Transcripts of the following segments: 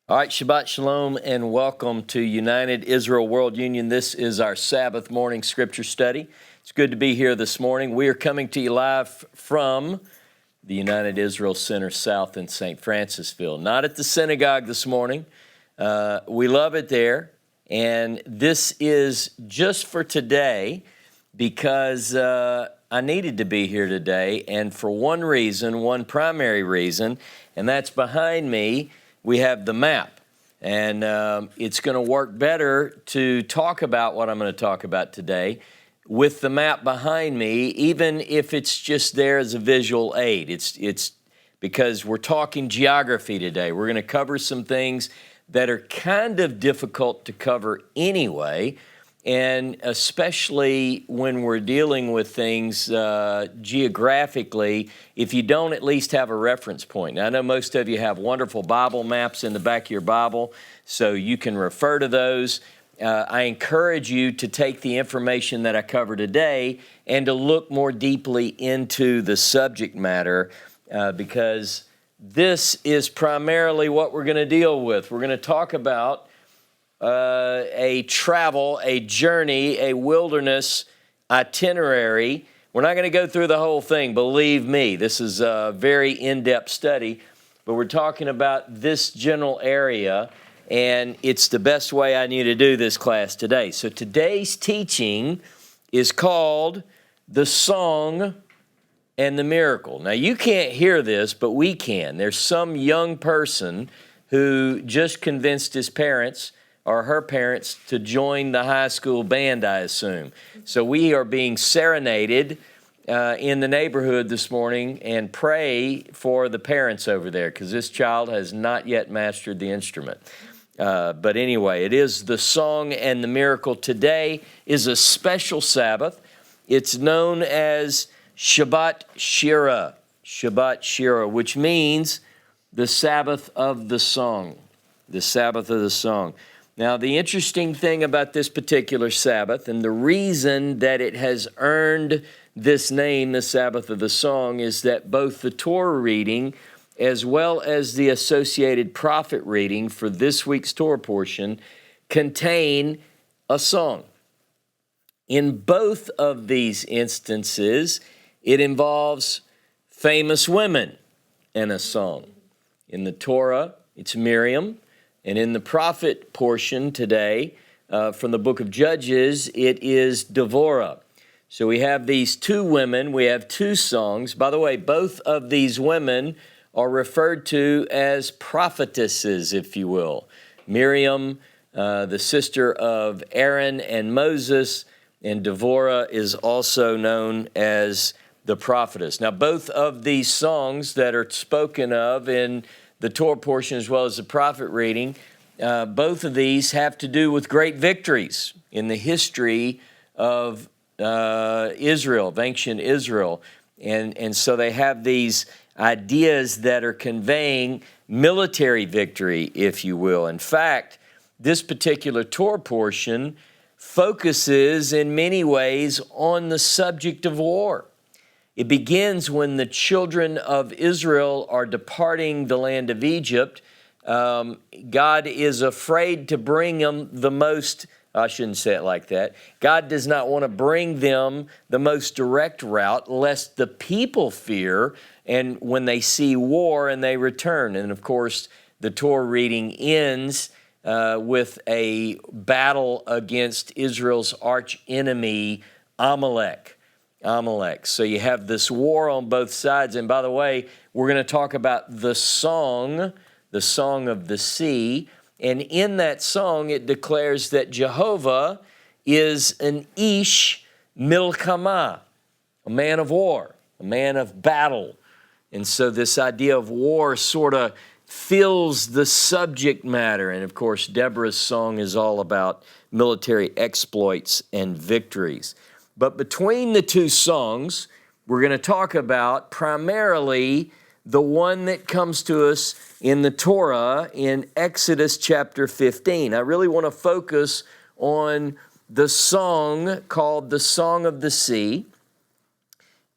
All right, Shabbat Shalom and welcome to United Israel World Union. This is our Sabbath morning scripture study. It's good to be here this morning. We are coming to you live from the United Israel Center South in St. Francisville. Not at the synagogue this morning. We love it there. And this is just for today because I needed to be here today. And for one reason, one primary reason, and that's behind me. We have the map, and it's going to work better to talk about what I'm going to talk about today with the map behind me, even if it's just there as a visual aid. It's because we're talking geography today. We're going to cover some things that are kind of difficult to cover anyway, and especially when we're dealing with things geographically, if you don't at least have a reference point. Now, I know most of you have wonderful Bible maps in the back of your Bible, so you can refer to those. I encourage you to take the information that I cover today and to look more deeply into the subject matter because this is primarily what we're going to deal with. We're going to talk about a travel, a journey, a wilderness itinerary. We're not going to go through the whole thing, believe me. This is a very in-depth study, but we're talking about this general area, and it's the best way I knew to do this class today. So today's teaching is called The Song and the Miracle. Now, you can't hear this, but we can. There's some young person who just convinced his parents or her parents to join the high school band, I assume. So we are being serenaded in the neighborhood this morning, and pray for the parents over there because this child has not yet mastered the instrument. But anyway, it is the Song and the Miracle. Today is a special Sabbath. It's known as Shabbat Shira, which means the Sabbath of the Song, the Sabbath of the Song. Now, the interesting thing about this particular Sabbath, and the reason that it has earned this name, the Sabbath of the Song, is that both the Torah reading as well as the associated prophet reading for this week's Torah portion contain a song. In both of these instances, it involves famous women and a song. In the Torah, it's Miriam. And in the prophet portion today, from the book of Judges, it is Devorah. So we have these two women, we have two songs. By the way, both of these women are referred to as prophetesses, if you will. Miriam, the sister of Aaron and Moses, and Devorah is also known as the prophetess. Now, both of these songs that are spoken of in the Torah portion as well as the prophet reading, both of these have to do with great victories in the history of Israel, of ancient Israel. And so they have these ideas that are conveying military victory, if you will. In fact, this particular Torah portion focuses in many ways on the subject of war. It begins when the children of Israel are departing the land of Egypt. God is afraid to bring them the most, I shouldn't say it like that. God does not want to bring them the most direct route, lest the people fear, and when they see war and they return. And of course, the Torah reading ends with a battle against Israel's arch enemy, Amalek. So you have this war on both sides. And by the way, we're going to talk about the song of the sea. And in that song, it declares that Jehovah is an ish milkama, a man of war, a man of battle. And so this idea of war sort of fills the subject matter. And of course, Deborah's song is all about military exploits and victories. But between the two songs, we're going to talk about primarily the one that comes to us in the Torah in Exodus chapter 15. I really want to focus on the song called the Song of the Sea.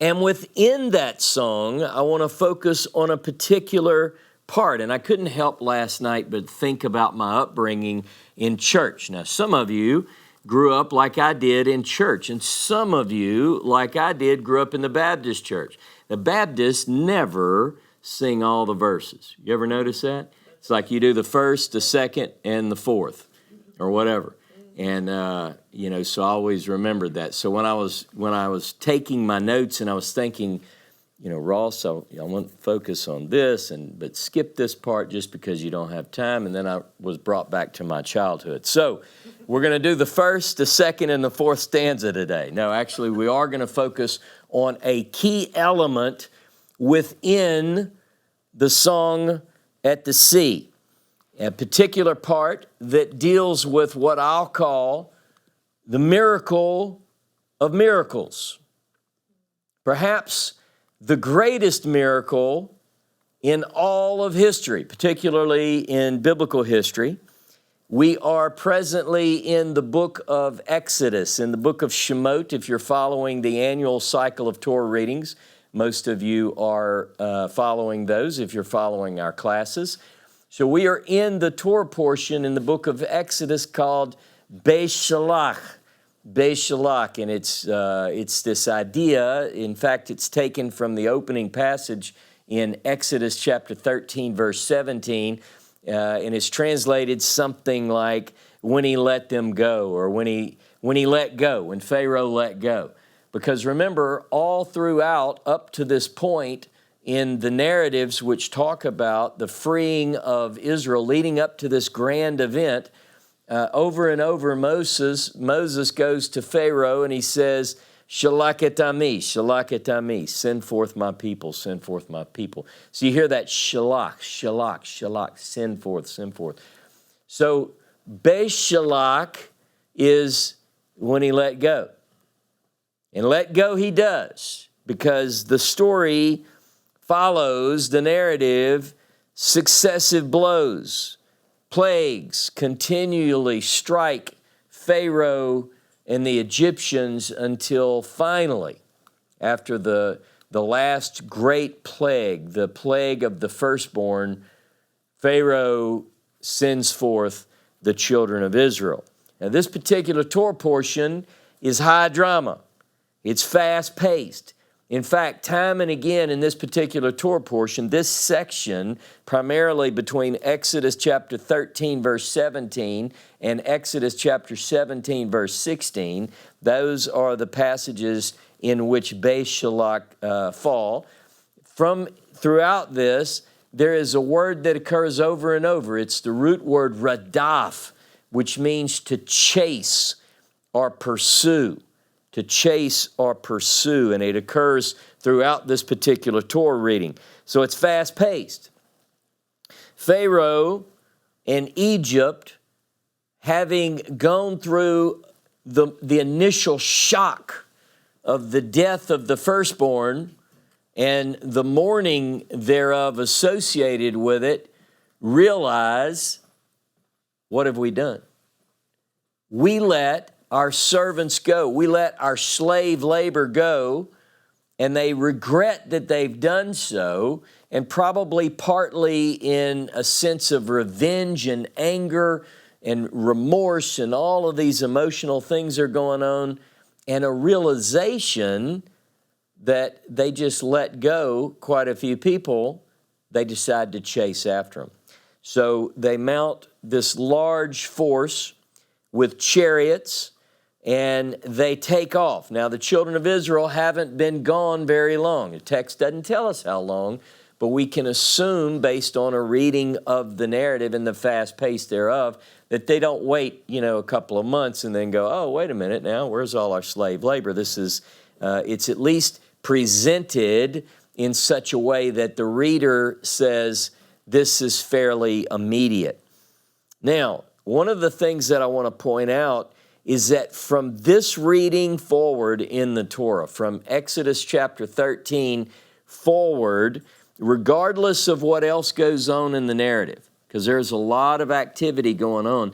And within that song, I want to focus on a particular part. And I couldn't help last night but think about my upbringing in church. Now, some of you grew up like I did in church, and some of you, like I did, grew up in the Baptist church. The Baptists never sing all the verses. You ever notice that? It's like you do the first, the second, and the fourth, or whatever. And so I always remembered that. So when I was taking my notes and I was thinking, Ross, I want to focus on this, but skip this part just because you don't have time. And then I was brought back to my childhood. So we're going to do the first, the second, and the fourth stanza today. No, actually, we are going to focus on a key element within the Song at the Sea, a particular part that deals with what I'll call the miracle of miracles. Perhaps the greatest miracle in all of history, particularly in biblical history. We are presently in the book of Exodus, in the book of Shemot. If you're following the annual cycle of Torah readings, most of you are following those if you're following our classes. So we are in the Torah portion in the book of Exodus called Beishalach. Beishalach, and it's this idea. In fact, it's taken from the opening passage in Exodus chapter 13, verse 17, and it's translated something like when he let them go, or when he let go, when Pharaoh let go. Because remember, all throughout up to this point in the narratives which talk about the freeing of Israel leading up to this grand event, over and over, Moses goes to Pharaoh and he says, Shalach et ami, send forth my people, send forth my people. So you hear that shalach, send forth. So Beishalach is when he let go. And let go he does, because the story follows the narrative, successive blows. Plagues continually strike Pharaoh and the Egyptians until finally, after the last great plague, the plague of the firstborn, Pharaoh sends forth the children of Israel. Now, this particular Torah portion is high drama. It's fast-paced. In fact, time and again in this particular Torah portion, this section, primarily between Exodus chapter 13, verse 17, and Exodus chapter 17, verse 16, those are the passages in which Beishalach fall. Throughout this, there is a word that occurs over and over. It's the root word radaf, which means to chase or pursue. To chase or pursue, and it occurs throughout this particular Torah reading. So it's fast-paced. Pharaoh and Egypt, having gone through the initial shock of the death of the firstborn and the mourning thereof associated with it, realize, what have we done? We let our servants go. We let our slave labor go, and they regret that they've done so, and probably partly in a sense of revenge and anger and remorse, and all of these emotional things are going on, and a realization that they just let go quite a few people. They decide to chase after them. So they mount this large force with chariots, and they take off. Now, the children of Israel haven't been gone very long. The text doesn't tell us how long, but we can assume, based on a reading of the narrative and the fast pace thereof, that they don't wait, a couple of months and then go, oh, wait a minute now, where's all our slave labor? It's at least presented in such a way that the reader says this is fairly immediate. Now, one of the things that I want to point out is that from this reading forward in the Torah, from Exodus chapter 13 forward, regardless of what else goes on in the narrative, because there's a lot of activity going on,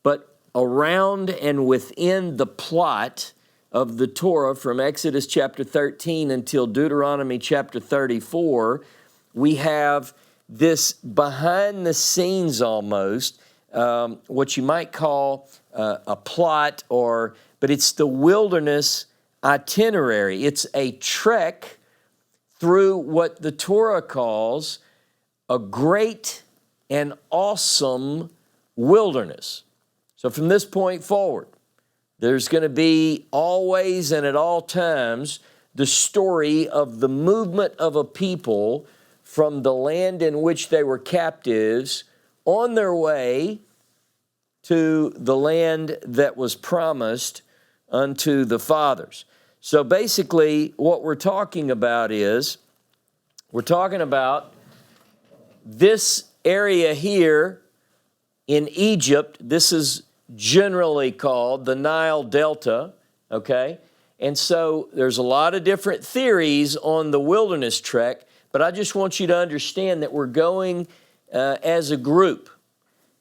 but around and within the plot of the Torah from Exodus chapter 13 until Deuteronomy chapter 34, we have this behind the scenes almost, what you might call a plot, but it's the wilderness itinerary. It's a trek through what the Torah calls a great and awesome wilderness. So from this point forward, there's going to be always and at all times the story of the movement of a people from the land in which they were captives on their way to the land that was promised unto the fathers. So basically what we're talking about is, we're talking about this area here in Egypt. This is generally called the Nile Delta, okay? And so there's a lot of different theories on the wilderness trek, but I just want you to understand that we're going as a group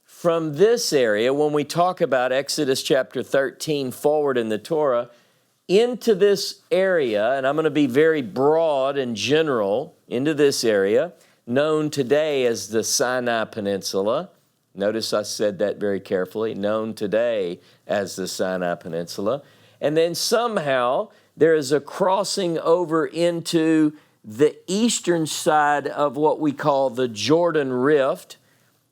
from this area, when we talk about Exodus chapter 13 forward in the Torah, into this area, and I'm going to be very broad and general, into this area, known today as the Sinai Peninsula. Notice I said that very carefully, known today as the Sinai Peninsula. And then somehow there is a crossing over into the eastern side of what we call the Jordan Rift.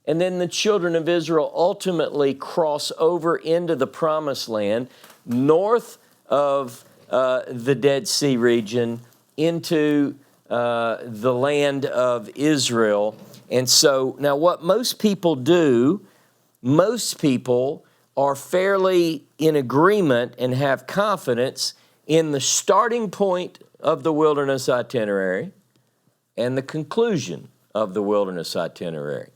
And then the children of Israel ultimately cross over into the Promised Land, north of the Dead Sea region, into the land of Israel. And so now what most people do, most people are fairly in agreement and have confidence in the starting point of the wilderness itinerary and the conclusion of the wilderness itinerary.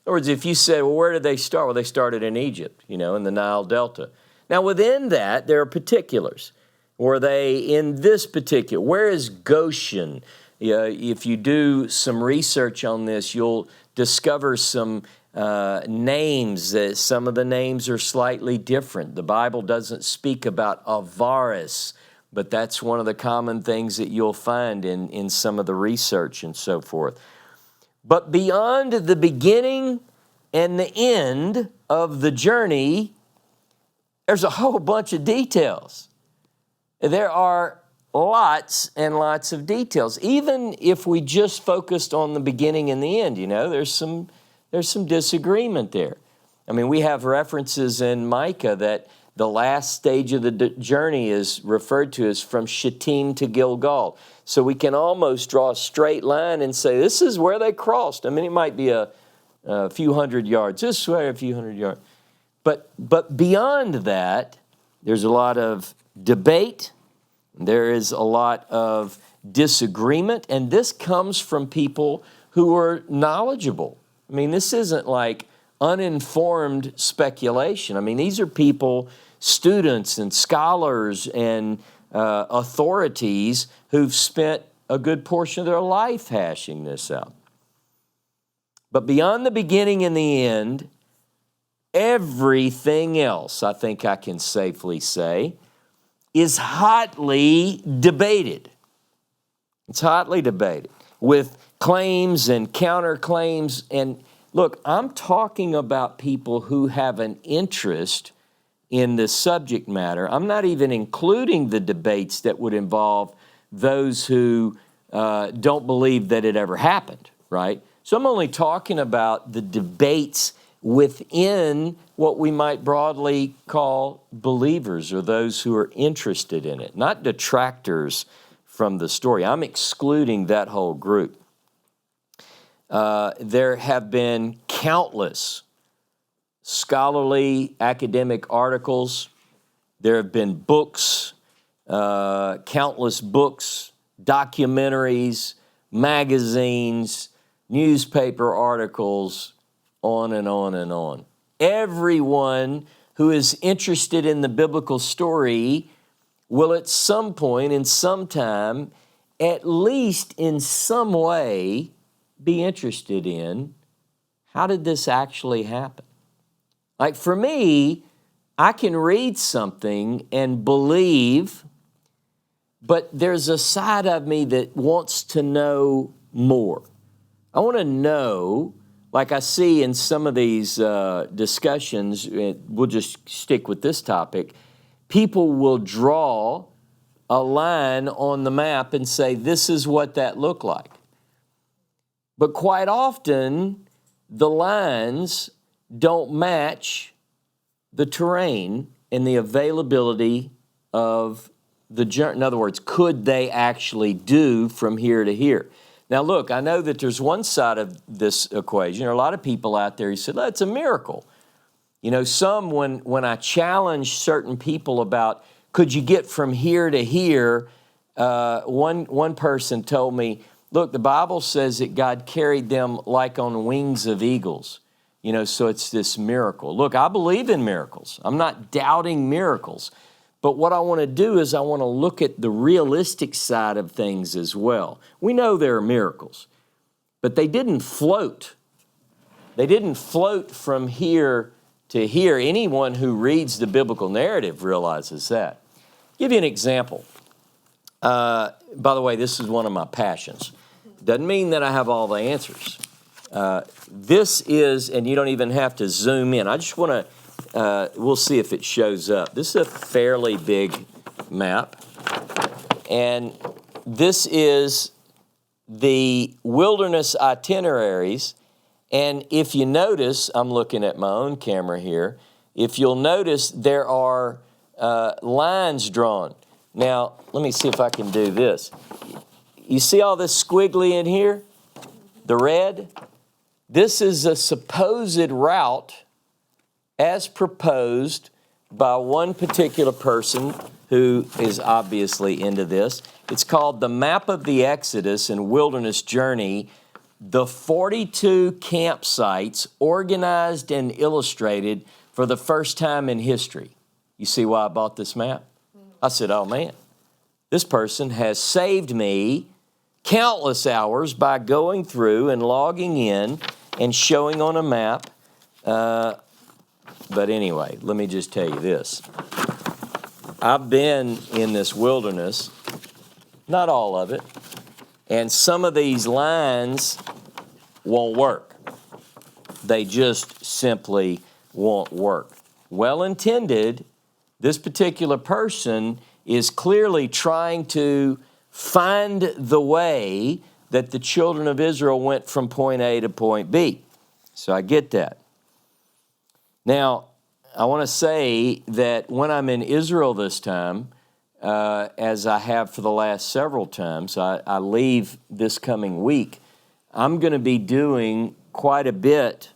In other words, if you say, well, where did they start? Well, they started in Egypt, in the Nile Delta. Now, within that, there are particulars. Were they in this particular? Where is Goshen? If you do some research on this, you'll discover some names. Some of the names are slightly different. The Bible doesn't speak about Avaris, but that's one of the common things that you'll find in some of the research and so forth. But beyond the beginning and the end of the journey, there's a whole bunch of details. There are lots and lots of details. Even if we just focused on the beginning and the end, there's some disagreement there. I mean, we have references in Micah that the last stage of the journey is referred to as from Shittim to Gilgal. So we can almost draw a straight line and say, this is where they crossed. I mean, it might be a few hundred yards this way, a few hundred yards. But beyond that, there's a lot of debate. There is a lot of disagreement, and this comes from people who are knowledgeable. I mean, this isn't like uninformed speculation. I mean, these are people, students and scholars and authorities who've spent a good portion of their life hashing this out. But beyond the beginning and the end, everything else, I think I can safely say, is hotly debated. It's hotly debated with claims and counterclaims. And look, I'm talking about people who have an interest in this subject matter. I'm not even including the debates that would involve those who don't believe that it ever happened, right? So I'm only talking about the debates within what we might broadly call believers or those who are interested in it, not detractors from the story. I'm excluding that whole group. There have been countless scholarly academic articles. There have been books, countless books, documentaries, magazines, newspaper articles, on and on and on. Everyone who is interested in the biblical story will at some point, in some time, at least in some way, be interested in how did this actually happen? Like for me, I can read something and believe, but there's a side of me that wants to know more. I want to know, like I see in some of these discussions, we'll just stick with this topic, people will draw a line on the map and say, this is what that looked like. But quite often, the lines don't match the terrain and the availability of the journey. In other words, could they actually do from here to here? Now, look, I know that there's one side of this equation. There are a lot of people out there who said, well, it's a miracle. You know, when I challenge certain people about, could you get from here to here, one person told me, look, the Bible says that God carried them like on wings of eagles. You know, so it's this miracle. Look, I believe in miracles. I'm not doubting miracles. But what I want to do is I want to look at the realistic side of things as well. We know there are miracles, but they didn't float. They didn't float from here to here. Anyone who reads the biblical narrative realizes that. I'll give you an example. By the way, this is one of my passions. Doesn't mean that I have all the answers. This is, and you don't even have to zoom in. I just want to, we'll see if it shows up. This is a fairly big map. And this is the wilderness itineraries. And if you notice, I'm looking at my own camera here. If you'll notice, there are lines drawn. Now, let me see if I can do this. You see all this squiggly in here? The red? This is a supposed route as proposed by one particular person who is obviously into this. It's called the Map of the Exodus and Wilderness Journey, the 42 campsites organized and illustrated for the first time in history. You see why I bought this map? I said, oh man, this person has saved me countless hours by going through and logging in and showing on a map. But anyway, let me just tell you this. I've been in this wilderness, not all of it, and some of these lines won't work. They just simply won't work. Well intended, this particular person is clearly trying to find the way that the children of Israel went from point A to point B. So I get that. Now, I want to say that when I'm in Israel this time, as I have for the last several times, I leave this coming week, I'm going to be doing quite a bit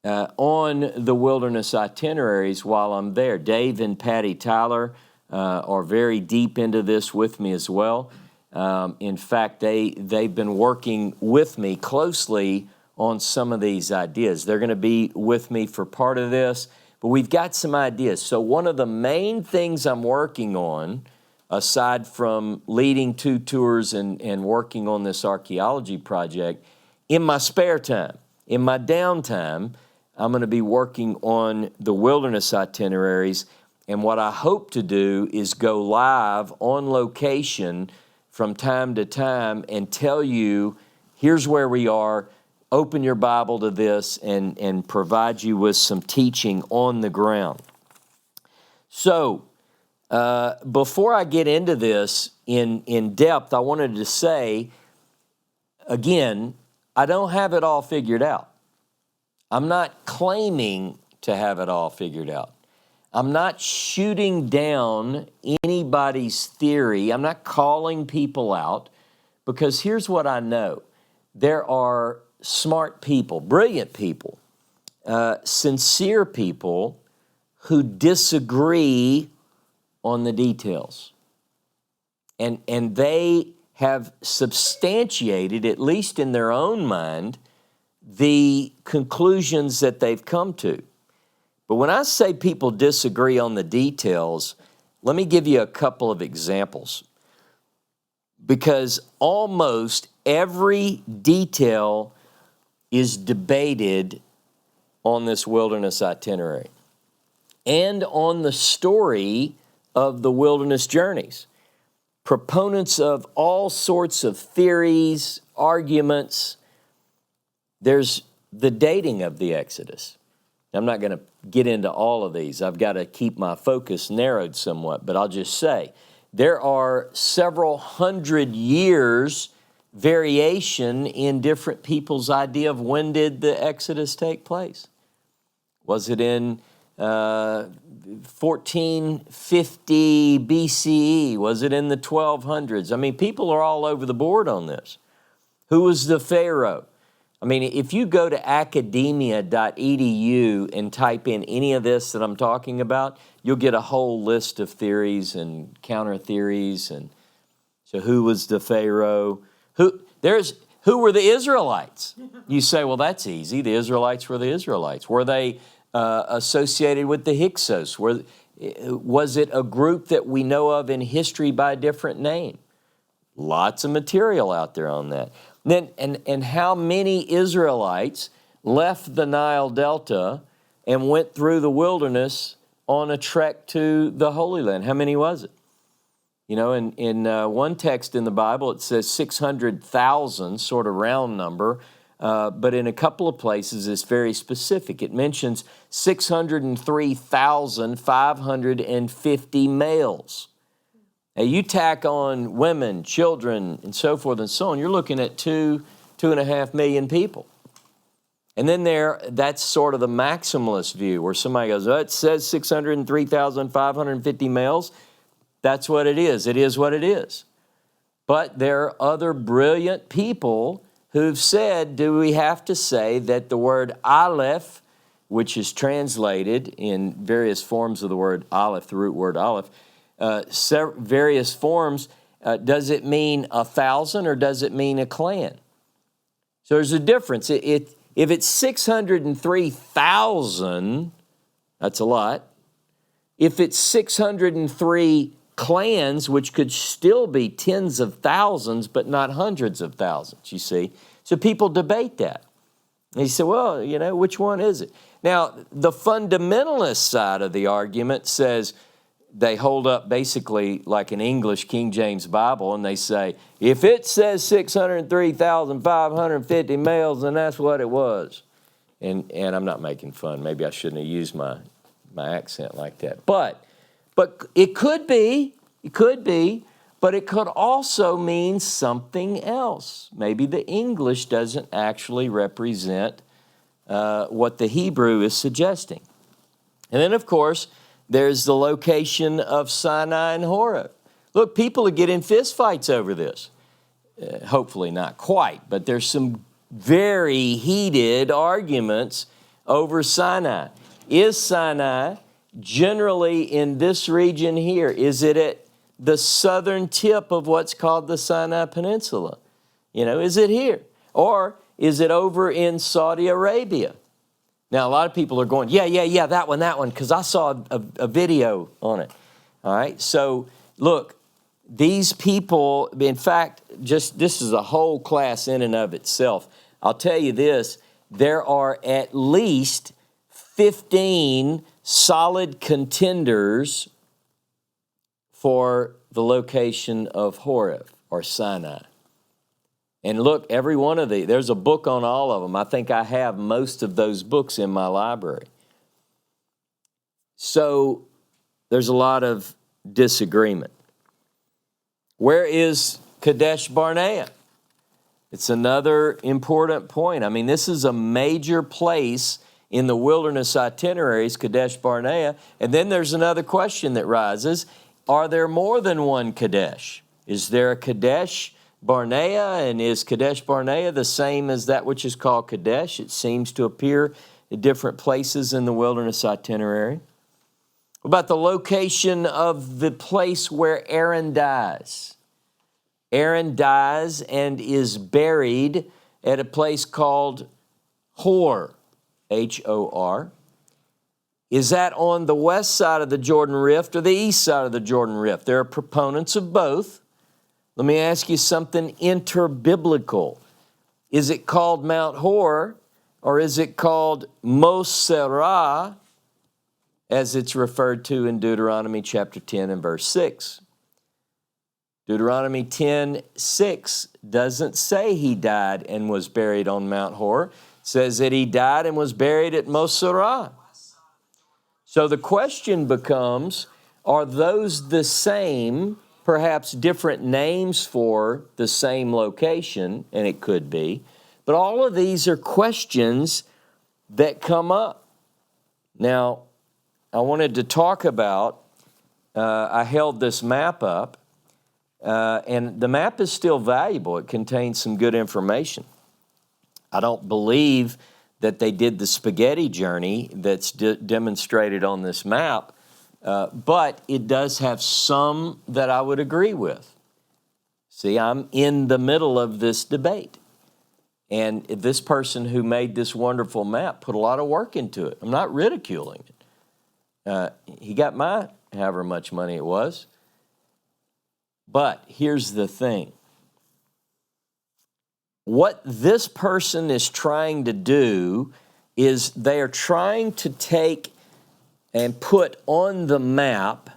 on the wilderness itineraries while I'm there. Dave and Patty Tyler are very deep into this with me as well. In fact, they've been working with me closely on some of these ideas. They're going to be with me for part of this, but we've got some ideas. So one of the main things I'm working on, aside from leading 2 tours and working on this archaeology project, in my spare time, in my downtime, I'm going to be working on the wilderness itineraries. And what I hope to do is go live on location from time to time and tell you, here's where we are, open your Bible to this, and provide you with some teaching on the ground. So, before I get into this in depth, I wanted to say, again, I don't have it all figured out. I'm not claiming to have it all figured out. I'm not shooting down anybody's theory. I'm not calling people out, because here's what I know. There are smart people, brilliant people, sincere people who disagree on the details. And they have substantiated, at least in their own mind, the conclusions that they've come to. But when I say people disagree on the details, let me give you a couple of examples. Because almost every detail is debated on this wilderness itinerary and on the story of the wilderness journeys. Proponents of all sorts of theories, arguments, There's the dating of the Exodus. I'm not going to get into all of these. I've got to keep my focus narrowed somewhat, but I'll just say there are several hundred years variation in different people's idea of when did the Exodus take place. Was it in 1450 BCE? Was it in the 1200s? I mean, people are all over the board on this. Who was the Pharaoh? I mean, if you go to academia.edu and type in any of this that I'm talking about, you'll get a whole list of theories and counter theories. And so who was the Pharaoh? Who were the Israelites? You say, well, that's easy. The Israelites were the Israelites. Were they associated with the Hyksos? Was it a group that we know of in history by a different name? Lots of material out there on that. Then, and how many Israelites left the Nile Delta and went through the wilderness on a trek to the Holy Land? How many was it? You know, in one text in the Bible, it says 600,000, sort of round number, but in a couple of places it's very specific. It mentions 603,550 males. Now, you tack on women, children, and so forth and so on, you're looking at 2.5 million people. And then that's sort of the maximalist view, where somebody goes, oh, it says 603,550 males. That's what it is. It is what it is. But there are other brilliant people who've said, do we have to say that the word aleph, which is translated in various forms of the word aleph, the root word aleph, various forms, does it mean 1,000 or does it mean a clan? So there's a difference. If it's 603,000, that's a lot. If it's 603 clans, which could still be tens of thousands, but not hundreds of thousands, you see. So people debate that. And you say, well, you know, which one is it? Now, the fundamentalist side of the argument says, they hold up basically like an English King James Bible, and they say, if it says 603,550 males, then that's what it was. And I'm not making fun. Maybe I shouldn't have used my accent like that. But it could be, but it could also mean something else. Maybe the English doesn't actually represent what the Hebrew is suggesting. And then, of course, there's the location of Sinai and Horeb. Look, people are getting fistfights over this. Hopefully not quite, but there's some very heated arguments over Sinai. Is Sinai generally in this region here? Is it at the southern tip of what's called the Sinai Peninsula? You know, is it here? Or is it over in Saudi Arabia? Now, a lot of people are going, yeah, that one, because I saw a video on it. All right, so look, these people, in fact, this is a whole class in and of itself. I'll tell you this, there are at least 15 solid contenders for the location of Horeb or Sinai. And look, every one of these, there's a book on all of them. I think I have most of those books in my library. So there's a lot of disagreement. Where is Kadesh Barnea? It's another important point. I mean, this is a major place in the wilderness itineraries, Kadesh Barnea. And then there's another question that rises. Are there more than one Kadesh? Is there a Kadesh Barnea, and is Kadesh Barnea the same as that which is called Kadesh? It seems to appear at different places in the wilderness itinerary. What about the location of the place where Aaron dies? Aaron dies and is buried at a place called Hor, H-O-R. Is that on the west side of the Jordan Rift or the east side of the Jordan Rift? There are proponents of both. Let me ask you something interbiblical. Is it called Mount Hor, or is it called Moserah, as it's referred to in Deuteronomy chapter 10 and verse 6? Deuteronomy 10:6 doesn't say he died and was buried on Mount Hor. says that he died and was buried at Moserah. So the question becomes, are those the same, perhaps different names for the same location? And it could be. But all of these are questions that come up. Now, I wanted to talk about, I held this map up, and the map is still valuable. It contains some good information. I don't believe that they did the spaghetti journey that's demonstrated on this map, but it does have some that I would agree with. See, I'm in the middle of this debate. And this person who made this wonderful map put a lot of work into it. I'm not ridiculing it. He got my however much money it was. But here's the thing. What this person is trying to do is they are trying to take and put on the map,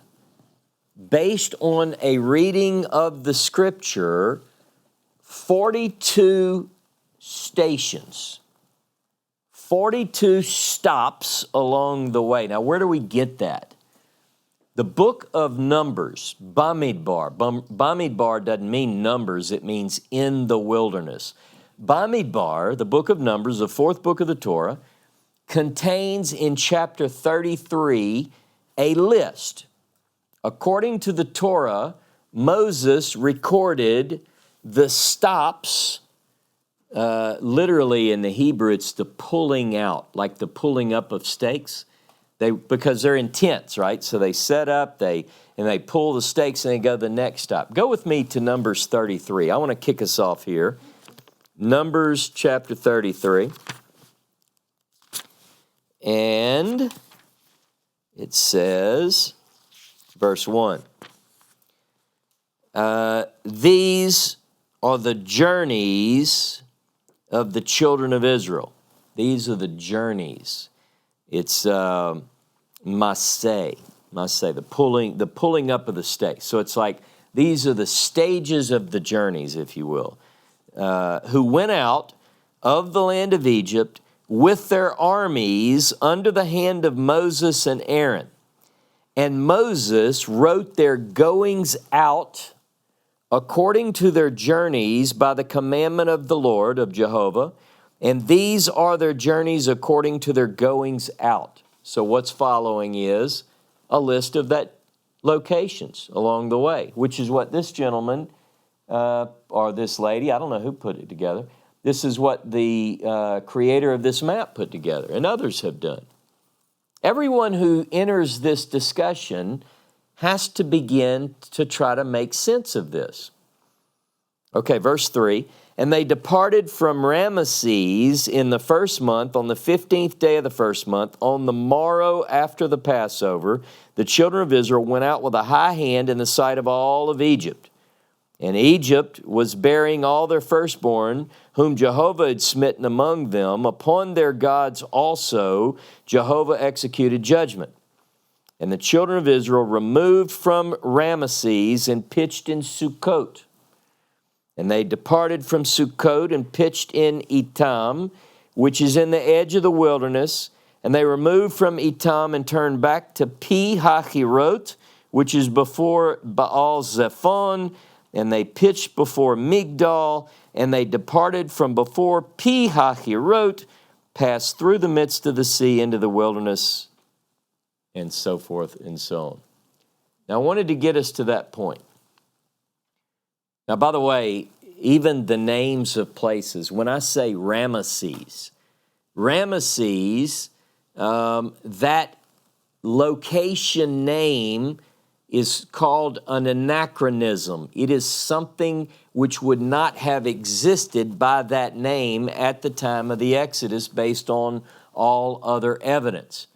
based on a reading of the Scripture, 42 stations, 42 stops along the way. Now, where do we get that? The book of Numbers, Bamidbar. Bamidbar doesn't mean numbers, it means in the wilderness. Bamidbar, the book of Numbers, the fourth book of the Torah, contains in chapter 33 a list. According to the Torah, Moses recorded the stops. Literally in the Hebrew, it's the pulling out, like the pulling up of stakes. Because they're in tents, right? So they set up, they pull the stakes, and they go to the next stop. Go with me to Numbers 33. I want to kick us off here. Numbers chapter 33. And it says, verse 1, these are the journeys of the children of Israel. These are the journeys. It's Maseh, the pulling up of the stakes. So it's like these are the stages of the journeys, if you will, who went out of the land of Egypt with their armies under the hand of Moses and Aaron. And Moses wrote their goings out according to their journeys by the commandment of the Lord, of Jehovah. And these are their journeys according to their goings out. So what's following is a list of that locations along the way, which is what this gentleman or this lady, I don't know who put it together. This is what the creator of this map put together, and others have done. Everyone who enters this discussion has to begin to try to make sense of this. Okay, verse 3. And they departed from Ramesses in the first month, on the 15th day of the first month, on the morrow after the Passover. The children of Israel went out with a high hand in the sight of all of Egypt. And Egypt was bearing all their firstborn, whom Jehovah had smitten among them. Upon their gods also Jehovah executed judgment. And the children of Israel removed from Ramesses and pitched in Sukkot. And they departed from Sukkot and pitched in Etam, which is in the edge of the wilderness. And they removed from Etam and turned back to Pi-Hahirot, which is before Baal-Zephon. And they pitched before Migdal. And they departed from before Pi-Hahirot, passed through the midst of the sea into the wilderness, and so forth and so on. Now, I wanted to get us to that point. Now, by the way, even the names of places, when I say Ramesses, that location name is called an anachronism. It is something which would not have existed by that name at the time of the Exodus based on all other evidence.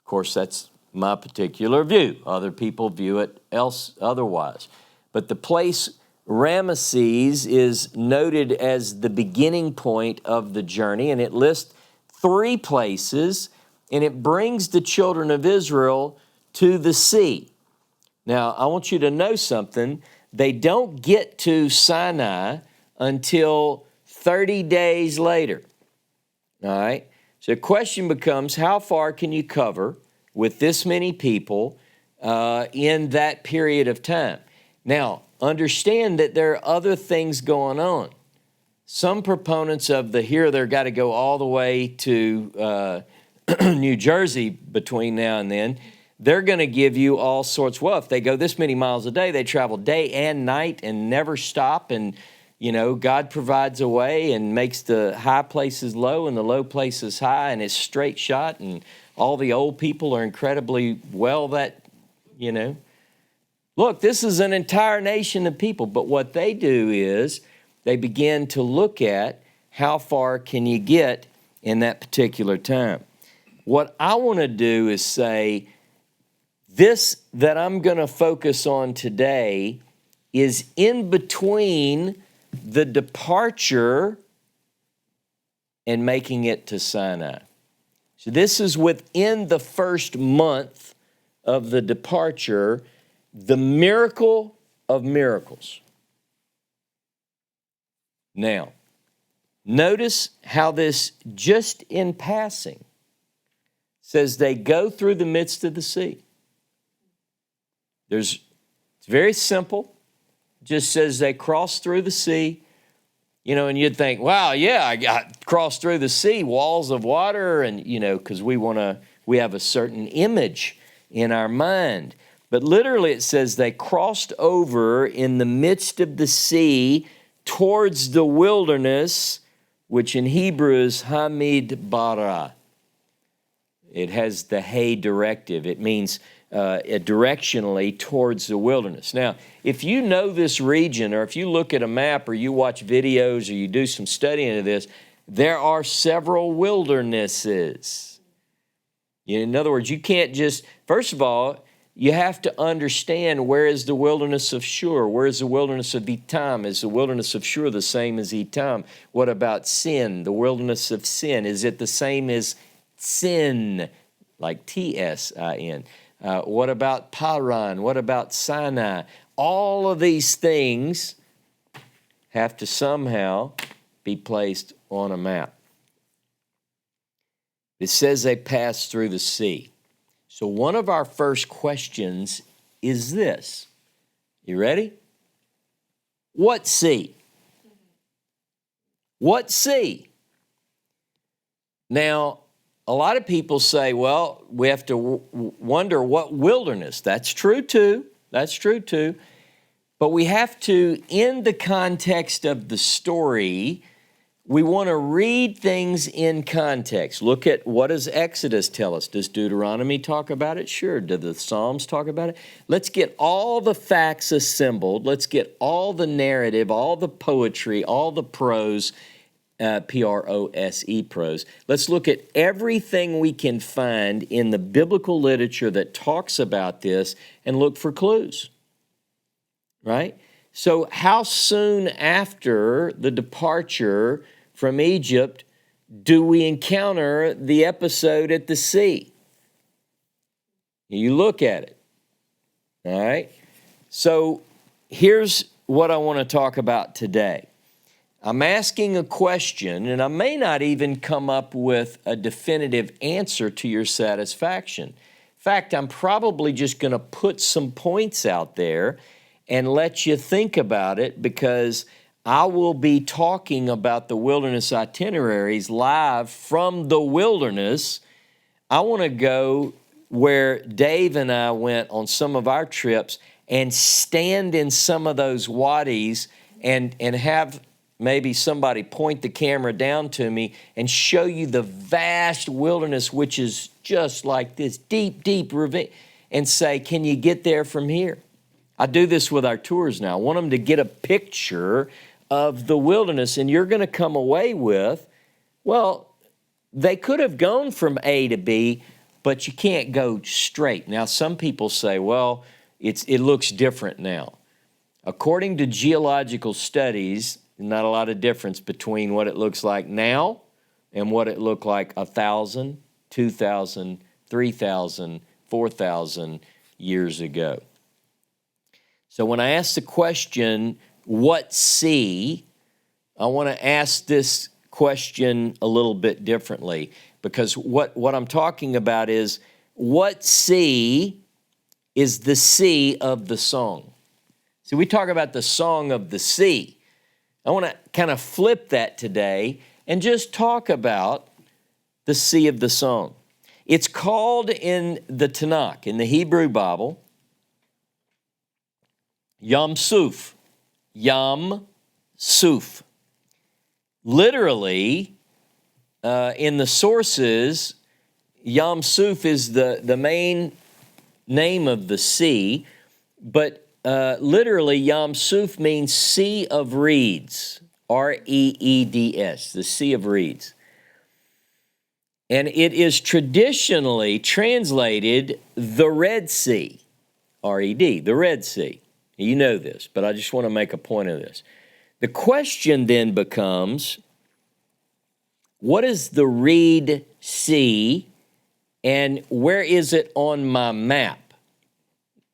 Of course, that's my particular view. Other people view it otherwise. But the place Ramesses is noted as the beginning point of the journey, and it lists 3 places, and it brings the children of Israel to the sea. Now, I want you to know something. They don't get to Sinai until 30 days later. All right? So the question becomes, how far can you cover with this many people in that period of time? Now, understand that there are other things going on. Some proponents of they've got to go all the way to New Jersey between now and then, they're going to give you all sorts. Well, if they go this many miles a day, they travel day and night and never stop. And, God provides a way and makes the high places low and the low places high, and it's straight shot. And all the old people are incredibly well Look, this is an entire nation of people. But what they do is they begin to look at how far can you get in that particular time. What I want to do is say, this that I'm going to focus on today is in between the departure and making it to Sinai. So this is within the first month of the departure, the miracle of miracles. Now, notice how this, just in passing, says they go through the midst of the sea. It's very simple. It just says they cross through the sea. And you'd think, wow, yeah, I got crossed through the sea, walls of water, and, because we have a certain image in our mind. But literally it says they crossed over in the midst of the sea towards the wilderness, which in Hebrew is Hamid Bara. It has the hey directive. It means directionally towards the wilderness. Now, if you know this region, or if you look at a map, or you watch videos, or you do some studying of this, there are several wildernesses. In other words, you can't just, first of all, you have to understand, where is the wilderness of Shur? Where is the wilderness of Etam? Is the wilderness of Shur the same as Etam? What about Sin, the wilderness of Sin? Is it the same as Sin, like Tsin? What about Paran? What about Sinai? All of these things have to somehow be placed on a map. It says they passed through the sea. So one of our first questions is this. You ready? What sea? What sea? Now, a lot of people say, well, we have to wonder what wilderness. That's true too. That's true too. But we have to, in the context of the story, we want to read things in context. Look at, what does Exodus tell us? Does Deuteronomy talk about it? Sure. Do the Psalms talk about it? Let's get all the facts assembled. Let's get all the narrative, all the poetry, all the prose, P-R-O-S-E, prose. Let's look at everything we can find in the biblical literature that talks about this and look for clues, right? So how soon after the departure from Egypt do we encounter the episode at the sea? You look at it, all right? So here's what I want to talk about today. I'm asking a question, and I may not even come up with a definitive answer to your satisfaction. In fact, I'm probably just going to put some points out there and let you think about it, because I will be talking about the wilderness itineraries live from the wilderness. I want to go where Dave and I went on some of our trips and stand in some of those wadis and have maybe somebody point the camera down to me and show you the vast wilderness, which is just like this deep, deep ravine, and say, can you get there from here? I do this with our tours now. I want them to get a picture of the wilderness, and you're going to come away with, well, they could have gone from A to B, but you can't go straight. Now, some people say, well, it looks different now. According to geological studies, not a lot of difference between what it looks like now and what it looked like 1,000, 2,000, 3,000, 4,000 years ago. So when I ask the question, what sea, I want to ask this question a little bit differently, because what I'm talking about is, what sea is the sea of the song? See, we talk about the song of the sea. I want to kind of flip that today and just talk about the sea of the song. It's called in the Tanakh, in the Hebrew Bible, Yam Suf. Yam Suf. Literally, in the sources, Yam Suf is the main name of the sea, but literally, Yam Suf means Sea of Reeds, R-E-E-D-S, the Sea of Reeds. And it is traditionally translated the Red Sea, R-E-D, the Red Sea. You know this, but I just want to make a point of this. The question then becomes, what is the Reed Sea, and where is it on my map?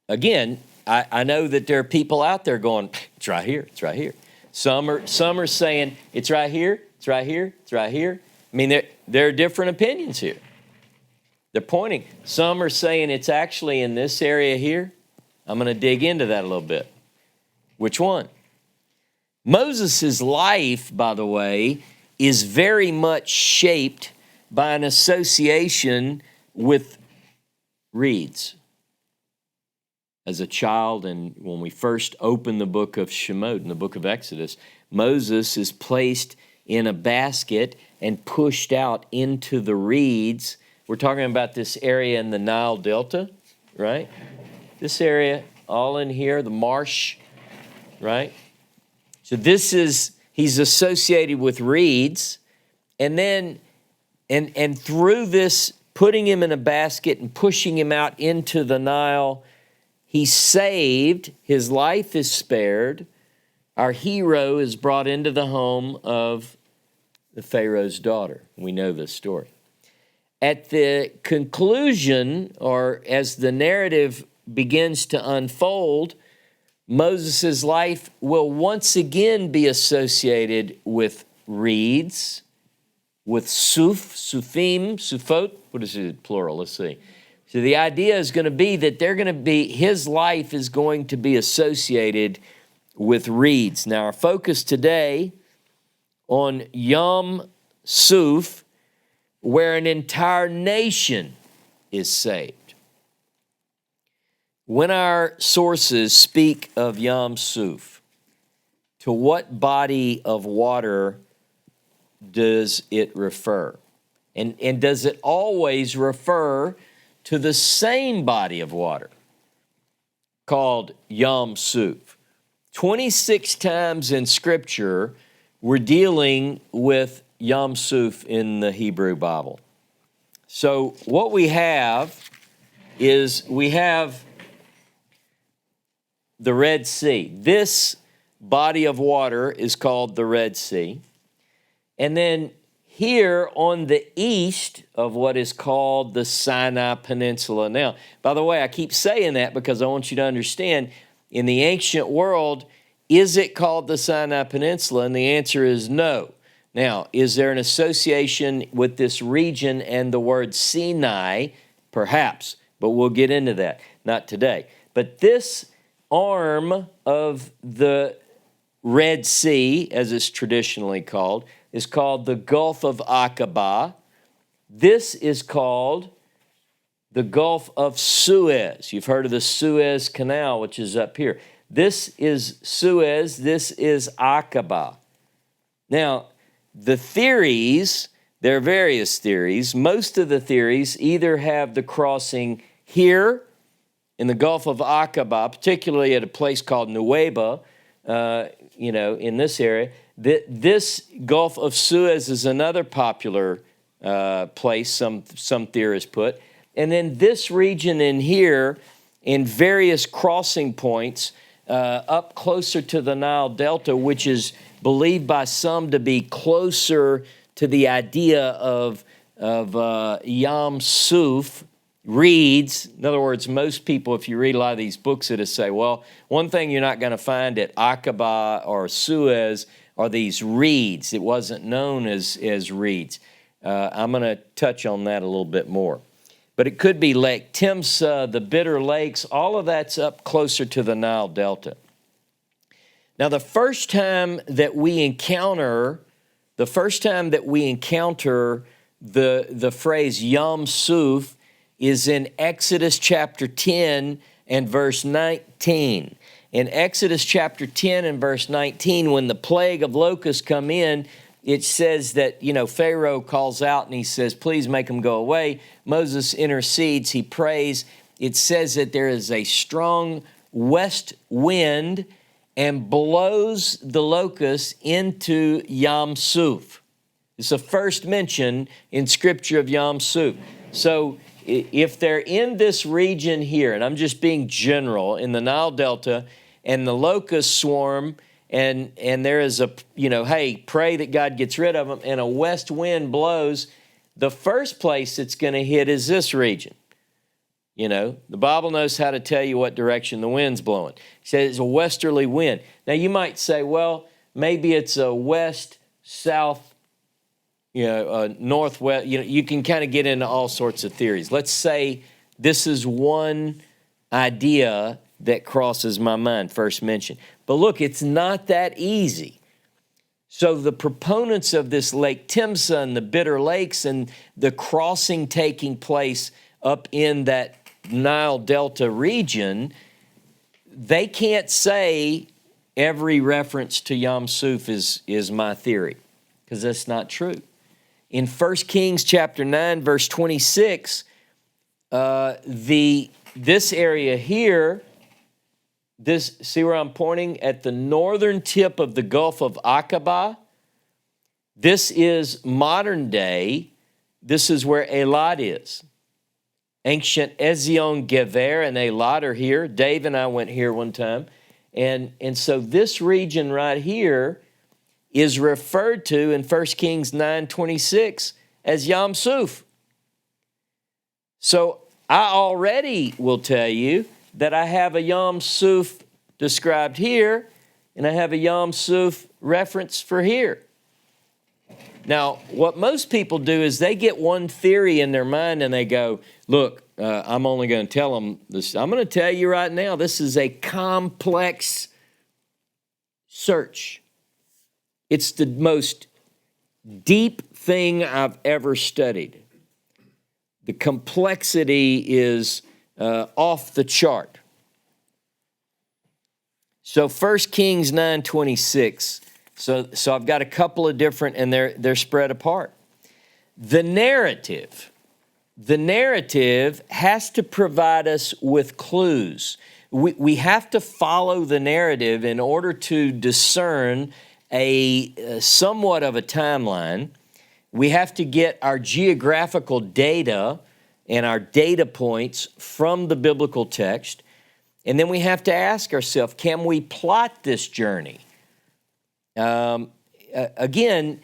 Again, I know that there are people out there going, it's right here, it's right here. Some are saying, it's right here, it's right here, it's right here. I mean, there are different opinions here. They're pointing. Some are saying it's actually in this area here. I'm going to dig into that a little bit. Which one? Moses' life, by the way, is very much shaped by an association with reeds. As a child, and when we first open the book of Shemot, in the book of Exodus, Moses is placed in a basket and pushed out into the reeds. We're talking about this area in the Nile Delta, right? This area, all in here, the marsh, right? So he's associated with reeds, and then, and through this, putting him in a basket and pushing him out into the Nile, he's saved, his life is spared. Our hero is brought into the home of the Pharaoh's daughter. We know this story. At the conclusion, or as the narrative begins to unfold, Moses' life will once again be associated with reeds, with sufim, sufot. What is it, plural? Let's see. So the idea is going to be that his life is going to be associated with reeds. Now, our focus today on Yam Suf, where an entire nation is saved. When our sources speak of Yam Suf, to what body of water does it refer? And does it always refer to the same body of water called Yam Suf? 26 times in Scripture, we're dealing with Yam Suf in the Hebrew Bible. So what we have is the Red Sea. This body of water is called the Red Sea. And then here on the east of what is called the Sinai Peninsula. Now, by the way, I keep saying that because I want you to understand, in the ancient world, is it called the Sinai Peninsula? And the answer is no. Now, is there an association with this region and the word Sinai? Perhaps, but we'll get into that, not today. But this arm of the Red Sea, as it's traditionally called, is called the Gulf of Aqaba. This is called the Gulf of Suez. You've heard of the Suez Canal, which is up here. This is Suez, this is Aqaba. Now, the theories, there are various theories. Most of the theories either have the crossing here in the Gulf of Aqaba, particularly at a place called Nuweiba, in this area. This Gulf of Suez is another popular place, some theorists put. And then this region in here, in various crossing points, up closer to the Nile Delta, which is believed by some to be closer to the idea of Yam Suf, reeds. In other words, most people, if you read a lot of these books, it'll say, well, one thing you're not going to find at Aqaba or Suez are these reeds. It wasn't known as reeds. I'm going to touch on that a little bit more. But it could be Lake Timsah, the Bitter Lakes, all of that's up closer to the Nile Delta. Now, the first time that we encounter the phrase Yam Suf is in Exodus chapter 10 and verse 19. In Exodus chapter 10 and verse 19, when the plague of locusts come in, it says that, Pharaoh calls out and he says, please make them go away. Moses intercedes, he prays. It says that there is a strong west wind and blows the locusts into Yam Suf. It's the first mention in Scripture of Yam Suf. So if they're in this region here, and I'm just being general, in the Nile Delta, and the locusts swarm, and there is hey, pray that God gets rid of them, and a west wind blows, the first place it's going to hit is this region. The Bible knows how to tell you what direction the wind's blowing. It says it's a westerly wind. Now, you might say, well, maybe it's a west, south, northwest. You can kind of get into all sorts of theories. Let's say this is one idea that crosses my mind, first mention. But look, it's not that easy. So the proponents of this Lake Timsah and the Bitter Lakes and the crossing taking place up in that Nile Delta region, they can't say every reference to Yam Suf is my theory, because that's not true. In 1 Kings chapter 9, verse 26, this area here, see where I'm pointing? At the northern tip of the Gulf of Aqaba, this is modern day, this is where Eilat is. Ancient Ezion Geber and Eilat are here. Dave and I went here one time. And so this region right here is referred to in 1 Kings 9:26 as Yam Suf. So I already will tell you that I have a Yam Suf described here, and I have a Yam Suf reference for here. Now, what most people do is they get one theory in their mind and they go, look, I'm only going to tell them this. I'm going to tell you right now, this is a complex search. It's the most deep thing I've ever studied. The complexity is off the chart. So 1 Kings 9:26. So I've got a couple of different, and they're spread apart. The narrative has to provide us with clues. We have to follow the narrative in order to discern a somewhat of a timeline. We have to get our geographical data and our data points from the biblical text. And then we have to ask ourselves, can we plot this journey? Again,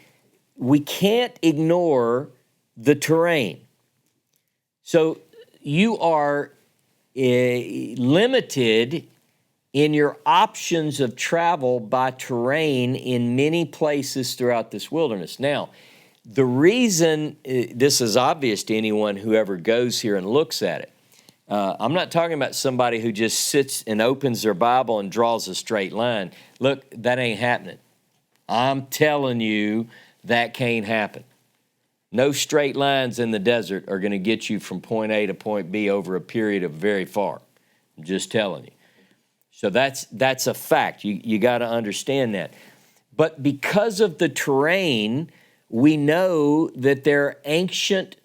we can't ignore the terrain. So you are limited in your options of travel by terrain in many places throughout this wilderness. Now, the reason this is obvious to anyone who ever goes here and looks at it, I'm not talking about somebody who just sits and opens their Bible and draws a straight line. Look, that ain't happening. I'm telling you, that can't happen. No straight lines in the desert are going to get you from point A to point B over a period of very far. I'm just telling you. So that's a fact. You got to understand that. But because of the terrain, we know that there are ancient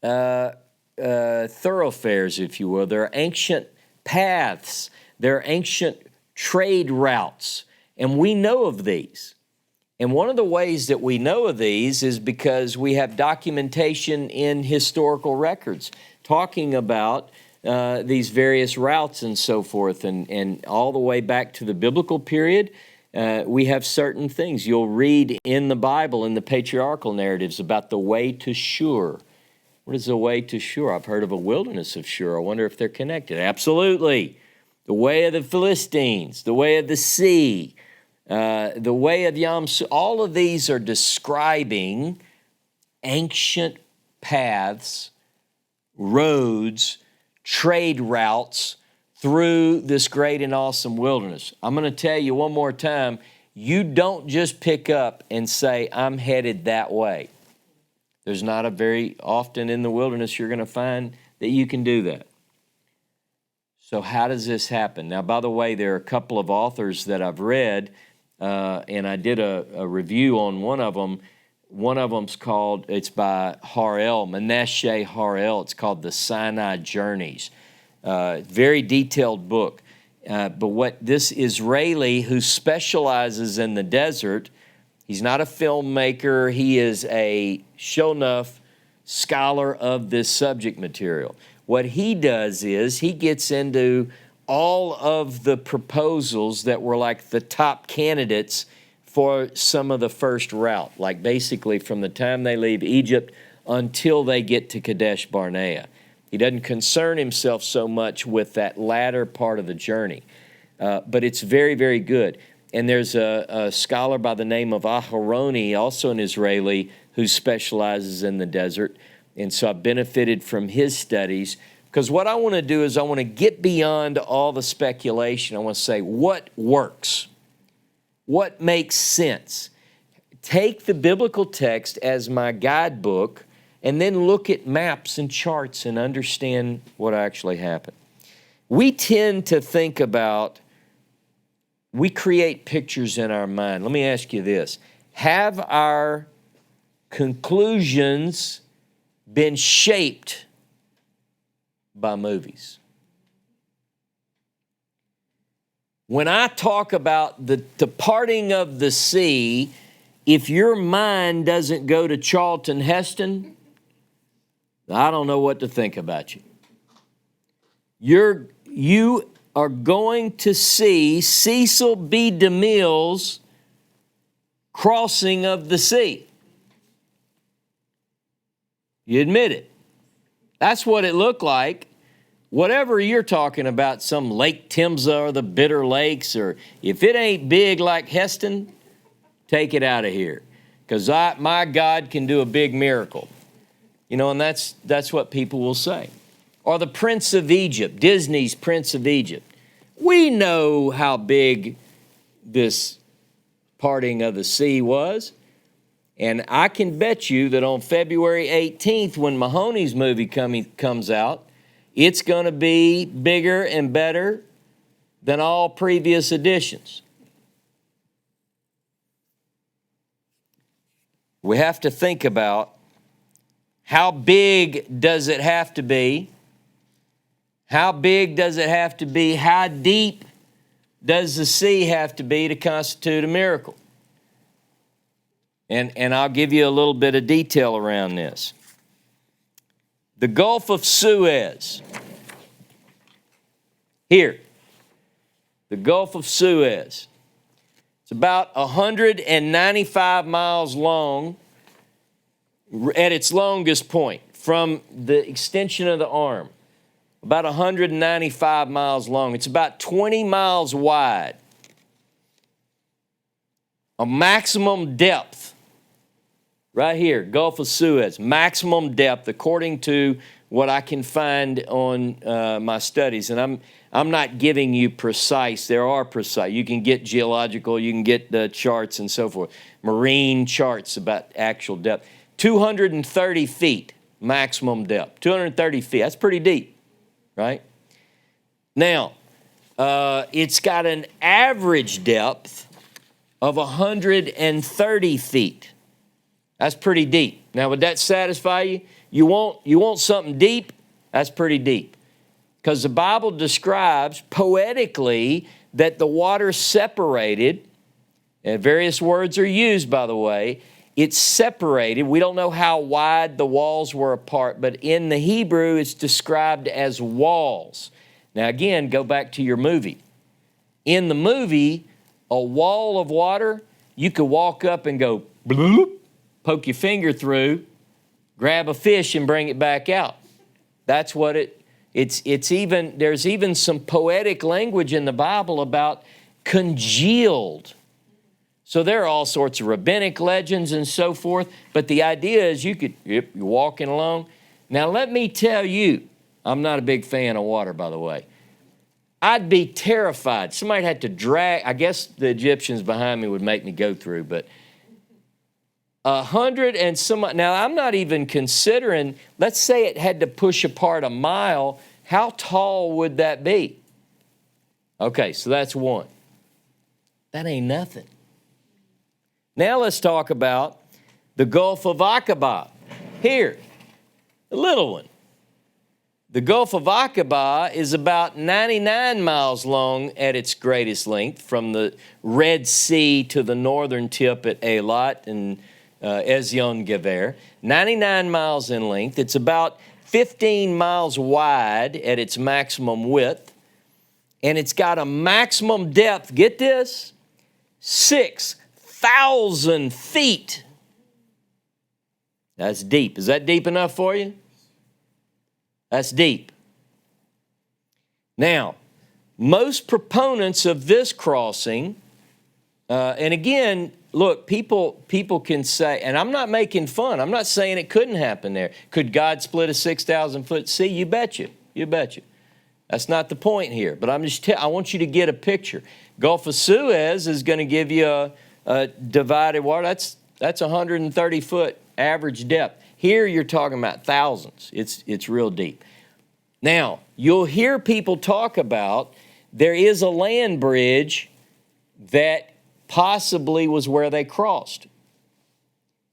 thoroughfares, if you will. There are ancient paths. There are ancient trade routes. And we know of these. And one of the ways that we know of these is because we have documentation in historical records talking about these various routes and so forth. And all the way back to the biblical period, we have certain things. You'll read in the Bible, in the patriarchal narratives, about the way to Shur. What is the way to Shur? I've heard of a wilderness of Shur. I wonder if they're connected. Absolutely. The way of the Philistines, the way of the sea. the way of Yam-su, all of these are describing ancient paths, roads, trade routes through this great and awesome wilderness. I'm going to tell you one more time, you don't just pick up and say, I'm headed that way. There's not a very often in the wilderness you're going to find that you can do that. So how does this happen? Now, by the way, there are a couple of authors that I've read, and I did a review on one of them. One of them's called, it's by Harel, Menashe Harel. It's called The Sinai Journeys. Very detailed book. But what this Israeli who specializes in the desert, he's not a filmmaker, he is a sure enough scholar of this subject material. What he does is he gets into all of the proposals that were like the top candidates for some of the first route, like basically from the time they leave Egypt until they get to Kadesh Barnea. He doesn't concern himself so much with that latter part of the journey, but it's very, very good. And there's a scholar by the name of Aharoni, also an Israeli, who specializes in the desert. And so I've benefited from his studies, because what I want to do is I want to get beyond all the speculation. I want to say what works, what makes sense. Take the biblical text as my guidebook and then look at maps and charts and understand what actually happened. We tend to think about, we create pictures in our mind. Let me ask you this. Have our conclusions been shaped by movies? When I talk about the parting of the sea, if your mind doesn't go to Charlton Heston, I don't know what to think about you. You are going to see Cecil B. DeMille's Crossing of the Sea. You admit it. That's what it looked like. Whatever you're talking about, some Lake Timsa or the Bitter Lakes, or if it ain't big like Heston, take it out of here. Because my God can do a big miracle. You know, and that's what people will say. Or the Prince of Egypt, Disney's Prince of Egypt. We know how big this parting of the sea was. And I can bet you that on February 18th, when Mahoney's movie comes out, it's going to be bigger and better than all previous editions. We have to think about, how big does it have to be? How big does it have to be? How deep does the sea have to be to constitute a miracle? And I'll give you a little bit of detail around this. The Gulf of Suez. Here, the Gulf of Suez. It's about 195 miles long at its longest point from the extension of the arm. About 195 miles long. It's about 20 miles wide. A maximum depth. Right here, Gulf of Suez, maximum depth according to what I can find on my studies. And I'm not giving you precise. There are precise. You can get geological, you can get the charts and so forth. Marine charts about actual depth. 230 feet maximum depth. 230 feet. That's pretty deep, right? Now, it's got an average depth of 130 feet. That's pretty deep. Now, would that satisfy you? You want something deep? That's pretty deep. Because the Bible describes poetically that the water separated, and various words are used, by the way. It's separated. We don't know how wide the walls were apart, but in the Hebrew, it's described as walls. Now, again, go back to your movie. In the movie, a wall of water, you could walk up and go, bloop, poke your finger through, grab a fish and bring it back out. That's what it's even, there's even some poetic language in the Bible about congealed So there are all sorts of rabbinic legends and so forth, but the idea is you're walking along. Now let me tell you, I'm not a big fan of water, by the way. I'd be terrified. Somebody had to drag, I guess the Egyptians behind me would make me go through, but 100 and some, now I'm not even considering, let's say it had to push apart a mile, how tall would that be? Okay, so that's one. That ain't nothing. Now let's talk about the Gulf of Aqaba. Here, the little one. The Gulf of Aqaba is about 99 miles long at its greatest length, from the Red Sea to the northern tip at Eilat and Ezion Geber. 99 miles in length. It's about 15 miles wide at its maximum width. And it's got a maximum depth, get this, 6,000 feet. That's deep. Is that deep enough for you? That's deep. Now, most proponents of this crossing, and again, look, people can say, and I'm not making fun. I'm not saying it couldn't happen there. Could God split a 6,000-foot sea? You betcha. You betcha. That's not the point here. But I want you to get a picture. Gulf of Suez is going to give you a divided water. That's 130-foot average depth. Here you're talking about thousands. It's real deep. Now, you'll hear people talk about there is a land bridge that possibly was where they crossed.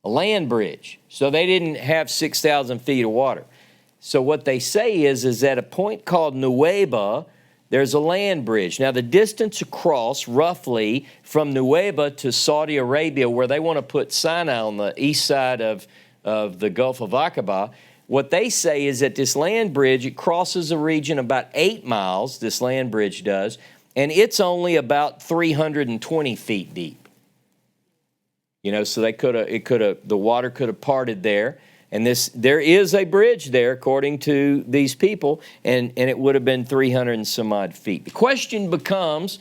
A land bridge. So they didn't have 6,000 feet of water. So what they say is at a point called Nuweiba, there's a land bridge. Now the distance across roughly from Nuweiba to Saudi Arabia, where they want to put Sinai on the east side of the Gulf of Aqaba, what they say is that this land bridge, it crosses a region about 8 miles, this land bridge does, and it's only about 320 feet deep. You know, so the water could have parted there. And there is a bridge there, according to these people, and it would have been 300 and some odd feet. The question becomes,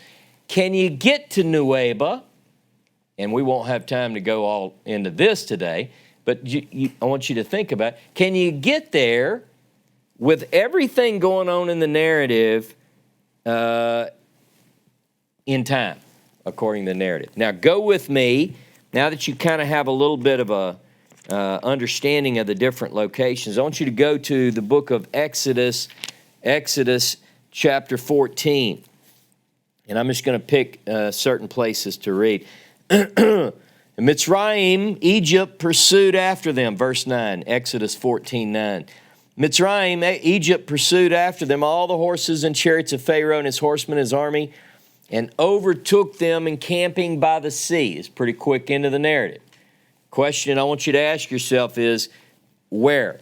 can you get to Nuweiba? And we won't have time to go all into this today, but I want you to think about, can you get there with everything going on in the narrative in time, according to the narrative? Now, go with me, now that you kind of have a little bit of a understanding of the different locations. I want you to go to the book of Exodus chapter 14. And I'm just going to pick certain places to read. Mitzrayim, Egypt pursued after them. Verse 9, Exodus 14:9. Mitzrayim, Egypt pursued after them all the horses and chariots of Pharaoh and his horsemen, his army, and overtook them encamping by the sea. It's pretty quick into the narrative. Question I want you to ask yourself is, where?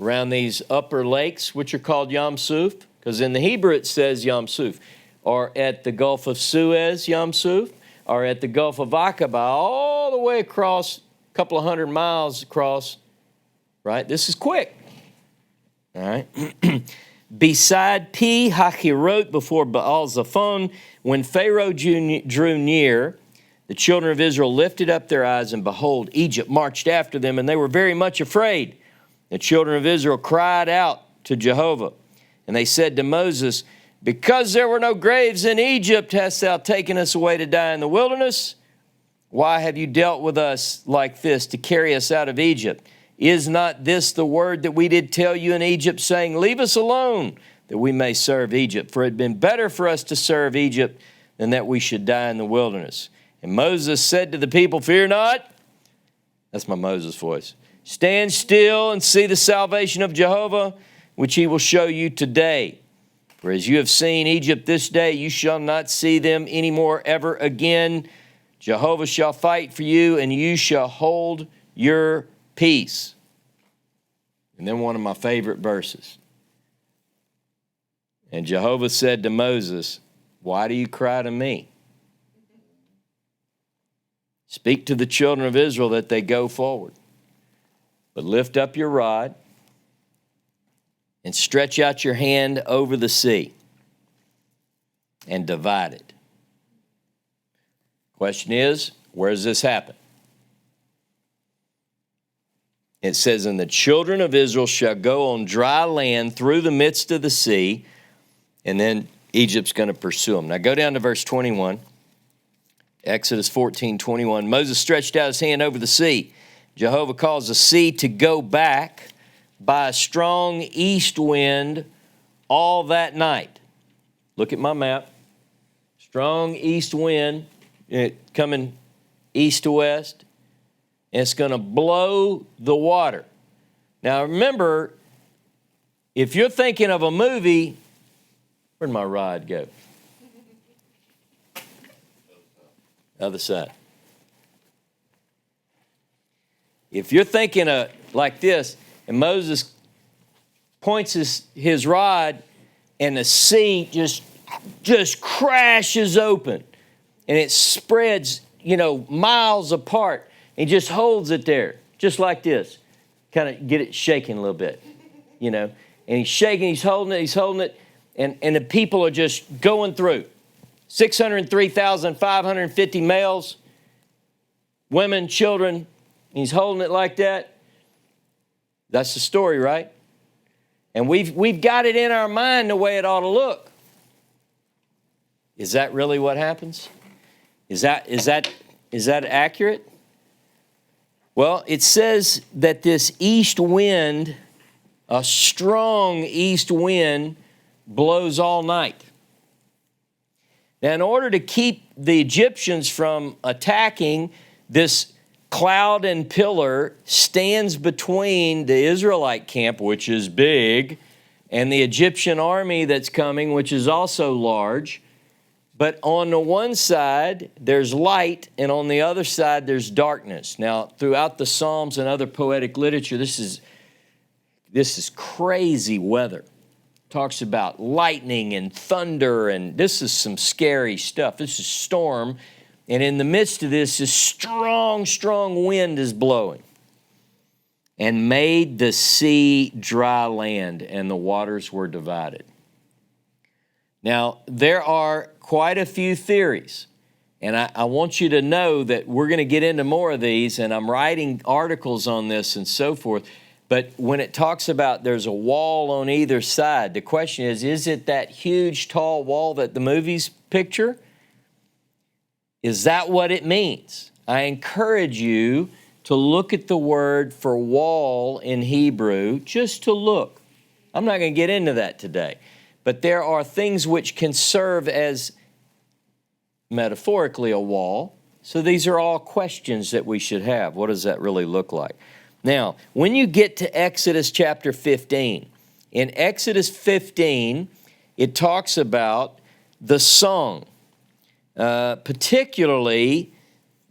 Around these upper lakes, which are called Yam Suf, because in the Hebrew it says Yam Suf, or at the Gulf of Suez, Yam Suf, or at the Gulf of Aqaba, all the way across, a couple of 100 miles across, right? This is quick, all right? Beside Pi Hachirot, before Baal Zephon, when Pharaoh drew near, the children of Israel lifted up their eyes, and behold, Egypt marched after them, and they were very much afraid. The children of Israel cried out to Jehovah, and they said to Moses, because there were no graves in Egypt, hast thou taken us away to die in the wilderness? Why have you dealt with us like this to carry us out of Egypt? Is not this the word that we did tell you in Egypt, saying, leave us alone, that we may serve Egypt? For it had been better for us to serve Egypt than that we should die in the wilderness. And Moses said to the people, fear not. That's my Moses voice. Stand still and see the salvation of Jehovah, which he will show you today. For as you have seen Egypt this day, you shall not see them any more ever again. Jehovah shall fight for you, and you shall hold your peace. And then one of my favorite verses. And Jehovah said to Moses, why do you cry to me? Speak to the children of Israel that they go forward. But lift up your rod and stretch out your hand over the sea and divide it. Question is, where does this happen? It says, and the children of Israel shall go on dry land through the midst of the sea, and then Egypt's going to pursue them. Now go down to verse 21. Exodus 14:21. Moses stretched out his hand over the sea. Jehovah caused the sea to go back by a strong east wind all that night. Look at my map. Strong east wind coming east to west. And it's going to blow the water. Now remember, if you're thinking of a movie, where'd my rod go? Other side. If you're thinking of like this, and Moses points his rod, and the sea just crashes open, and it spreads, miles apart. He just holds it there, just like this. Kind of get it shaking a little bit, And he's shaking, he's holding it, and the people are just going through. 603,550 males, women, children. He's holding it like that. That's the story, right? And we've got it in our mind the way it ought to look. Is that really what happens? Is that accurate? Well, it says that this east wind, a strong east wind, blows all night. Now, in order to keep the Egyptians from attacking, this cloud and pillar stands between the Israelite camp, which is big, and the Egyptian army that's coming, which is also large. But on the one side, there's light, and on the other side, there's darkness. Now, throughout the Psalms and other poetic literature, this is crazy weather. Talks about lightning and thunder, and this is some scary stuff. This is storm, and in the midst of this strong, strong wind is blowing, and made the sea dry land, and the waters were divided. Now, there are quite a few theories, and I want you to know that we're going to get into more of these, and I'm writing articles on this and so forth. But when it talks about there's a wall on either side, the question is it that huge, tall wall that the movies picture? Is that what it means? I encourage you to look at the word for wall in Hebrew, just to look. I'm not going to get into that today. But there are things which can serve as metaphorically a wall. So these are all questions that we should have. What does that really look like? Now, when you get to Exodus chapter 15, in Exodus 15, it talks about the song, particularly,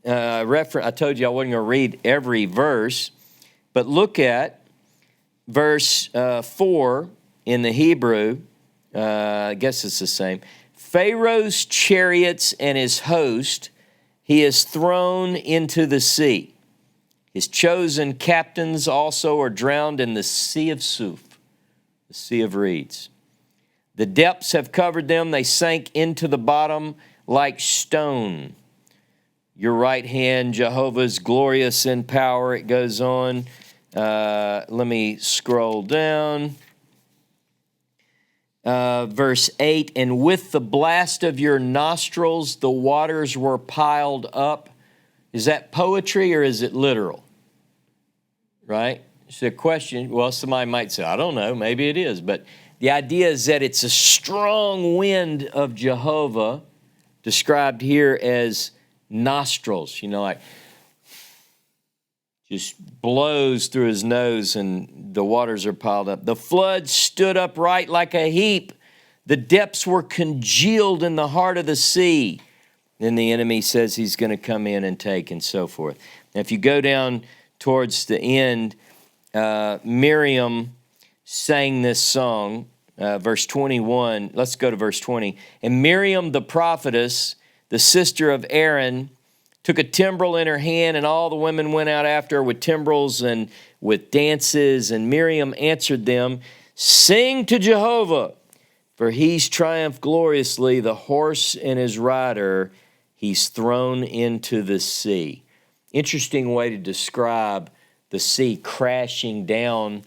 I told you I wasn't going to read every verse, but look at verse 4 in the Hebrew. I guess it's the same. Pharaoh's chariots and his host he has thrown into the sea. His chosen captains also are drowned in the sea of Suf, the sea of reeds. The depths have covered them. They sank into the bottom like stone. Your right hand, Jehovah, is glorious in power. It goes on. Let me scroll down. Verse 8, and with the blast of your nostrils, the waters were piled up. Is that poetry or is it literal? Right? It's a question. Well, somebody might say, I don't know, maybe it is. But the idea is that it's a strong wind of Jehovah, described here as nostrils, like just blows through his nose and the waters are piled up. The flood stood upright like a heap. The depths were congealed in the heart of the sea. Then the enemy says he's going to come in and take and so forth. Now, if you go down towards the end, Miriam sang this song, verse 21. Let's go to verse 20. And Miriam the prophetess, the sister of Aaron, took a timbrel in her hand, and all the women went out after her with timbrels and with dances. And Miriam answered them, sing to Jehovah, for he's triumphed gloriously, the horse and his rider he's thrown into the sea. Interesting way to describe the sea crashing down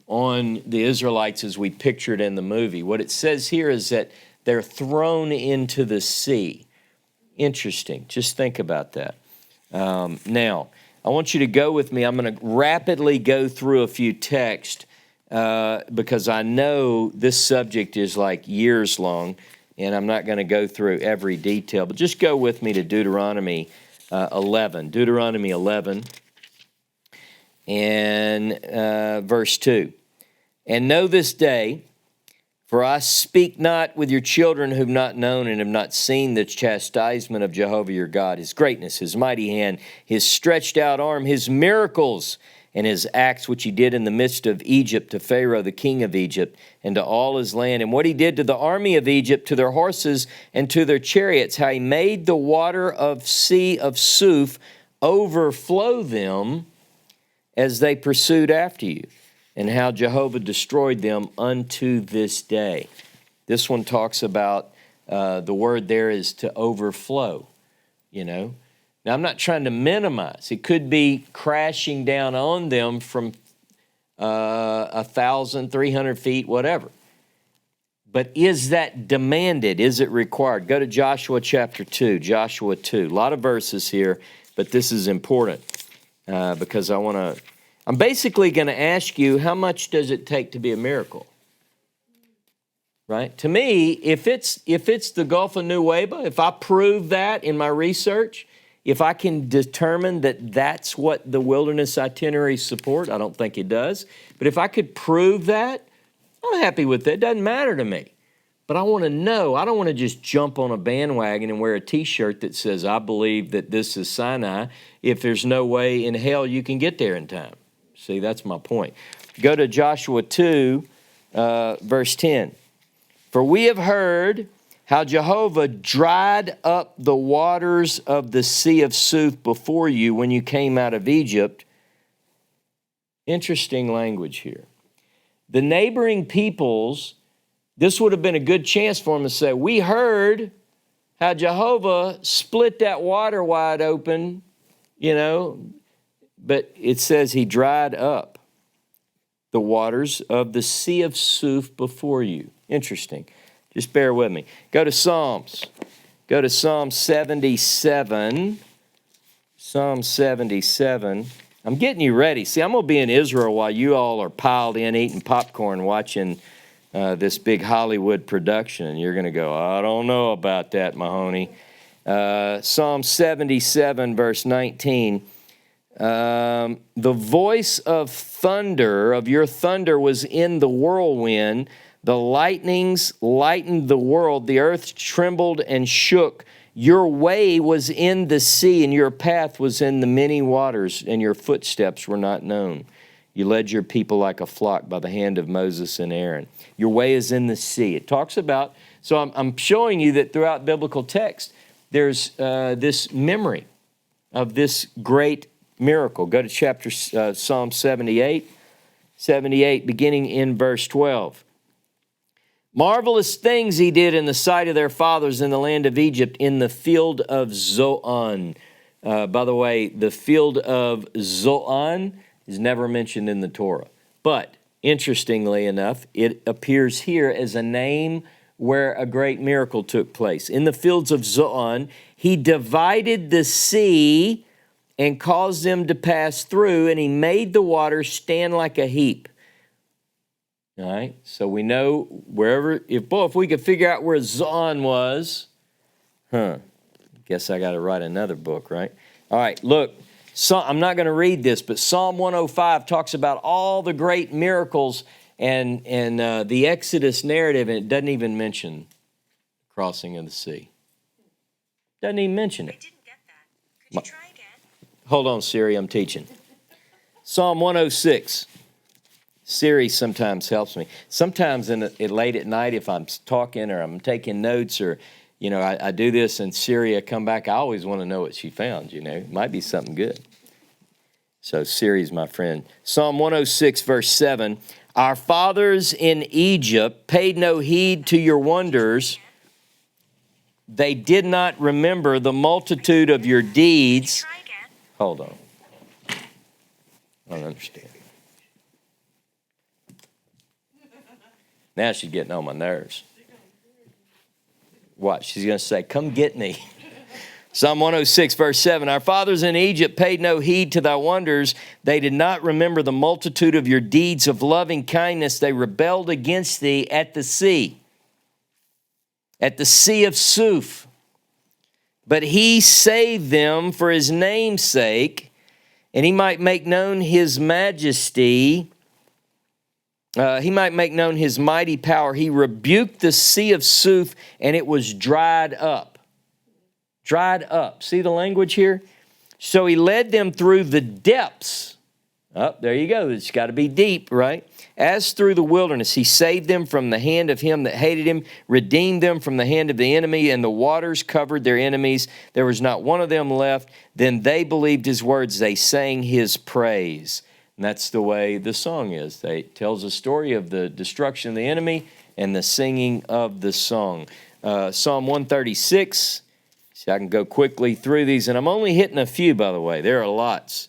on the Israelites as we pictured in the movie. What it says here is that they're thrown into the sea. Interesting. Just think about that. Now, I want you to go with me. I'm going to rapidly go through a few texts because I know this subject is like years long, and I'm not going to go through every detail. But just go with me to Deuteronomy 11. Deuteronomy 11 and verse 2. And know this day, for I speak not with your children who have not known and have not seen the chastisement of Jehovah your God, his greatness, his mighty hand, his stretched out arm, his miracles, and his acts which he did in the midst of Egypt to Pharaoh, the king of Egypt, and to all his land, and what he did to the army of Egypt, to their horses and to their chariots, how he made the water of sea of Suph overflow them as they pursued after you, and how Jehovah destroyed them unto this day. This one talks about the word there is to overflow, you know. Now, I'm not trying to minimize. It could be crashing down on them from 1,300 feet, whatever. But is that demanded? Is it required? Go to Joshua chapter 2, Joshua 2. A lot of verses here, but this is important because I'm basically going to ask you, how much does it take to be a miracle? Right? To me, if it's the Gulf of Nueva, if I prove that in my research, if I can determine that that's what the wilderness itineraries support, I don't think it does, but if I could prove that, I'm happy with it. It doesn't matter to me. But I want to know. I don't want to just jump on a bandwagon and wear a T-shirt that says, I believe that this is Sinai, if there's no way in hell you can get there in time. See, that's my point. Go to Joshua 2, verse 10. For we have heard how Jehovah dried up the waters of the Sea of Suph before you when you came out of Egypt. Interesting language here. The neighboring peoples, this would have been a good chance for them to say, we heard how Jehovah split that water wide open, you know, but it says he dried up the waters of the Sea of Suph before you. Interesting. Just bear with me. Go to Psalms. Go to Psalm 77. Psalm 77. I'm getting you ready. See, I'm going to be in Israel while you all are piled in eating popcorn watching this big Hollywood production. And you're going to go, I don't know about that, Mahoney. Psalm 77, verse 19. The voice of thunder, of your thunder, was in the whirlwind. The lightnings lightened the world. The earth trembled and shook. Your way was in the sea, and your path was in the many waters, and your footsteps were not known. You led your people like a flock by the hand of Moses and Aaron. Your way is in the sea. It talks about, so I'm showing you that throughout biblical text, there's this memory of this great miracle. Go to chapter Psalm 78, beginning in verse 12. Marvelous things he did in the sight of their fathers in the land of Egypt, in the field of Zoan. By the way, the field of Zoan is never mentioned in the Torah. But, interestingly enough, it appears here as a name where a great miracle took place. In the fields of Zoan, he divided the sea and caused them to pass through, and he made the water stand like a heap. All right, so we know wherever, if we could figure out where Zoan was, guess I got to write another book, right? All right, look, I'm not going to read this, but Psalm 105 talks about all the great miracles and the Exodus narrative, and it doesn't even mention crossing of the sea. Doesn't even mention it. I didn't get that. Could you try again? Hold on, Siri, I'm teaching. Psalm 106. Siri sometimes helps me. Sometimes late at night, if I'm talking or I'm taking notes or, you know, I do this and Siri come back, I always want to know what she found, you know. It might be something good. So Siri's my friend. Psalm 106, verse 7. Our fathers in Egypt paid no heed to your wonders. they did not remember the multitude of your deeds. Try again. Hold on. I don't understand. Now she's getting on my nerves. Watch, she's going to say, come get me. Psalm 106, verse 7, our fathers in Egypt paid no heed to thy wonders. They did not remember the multitude of your deeds of loving kindness. They rebelled against thee at the sea of Suf. But he saved them for his name's sake, and he might make known his majesty. He might make known his mighty power. He rebuked the sea of Suf, and it was dried up. Dried up. See the language here? So he led them through the depths. Oh, there you go. It's got to be deep, right? As through the wilderness, he saved them from the hand of him that hated him, redeemed them from the hand of the enemy, and the waters covered their enemies. There was not one of them left. Then they believed his words. They sang his praise. And that's the way the song is. It tells a story of the destruction of the enemy and the singing of the song. Psalm 136. See, I can go quickly through these, and I'm only hitting a few, by the way. There are lots.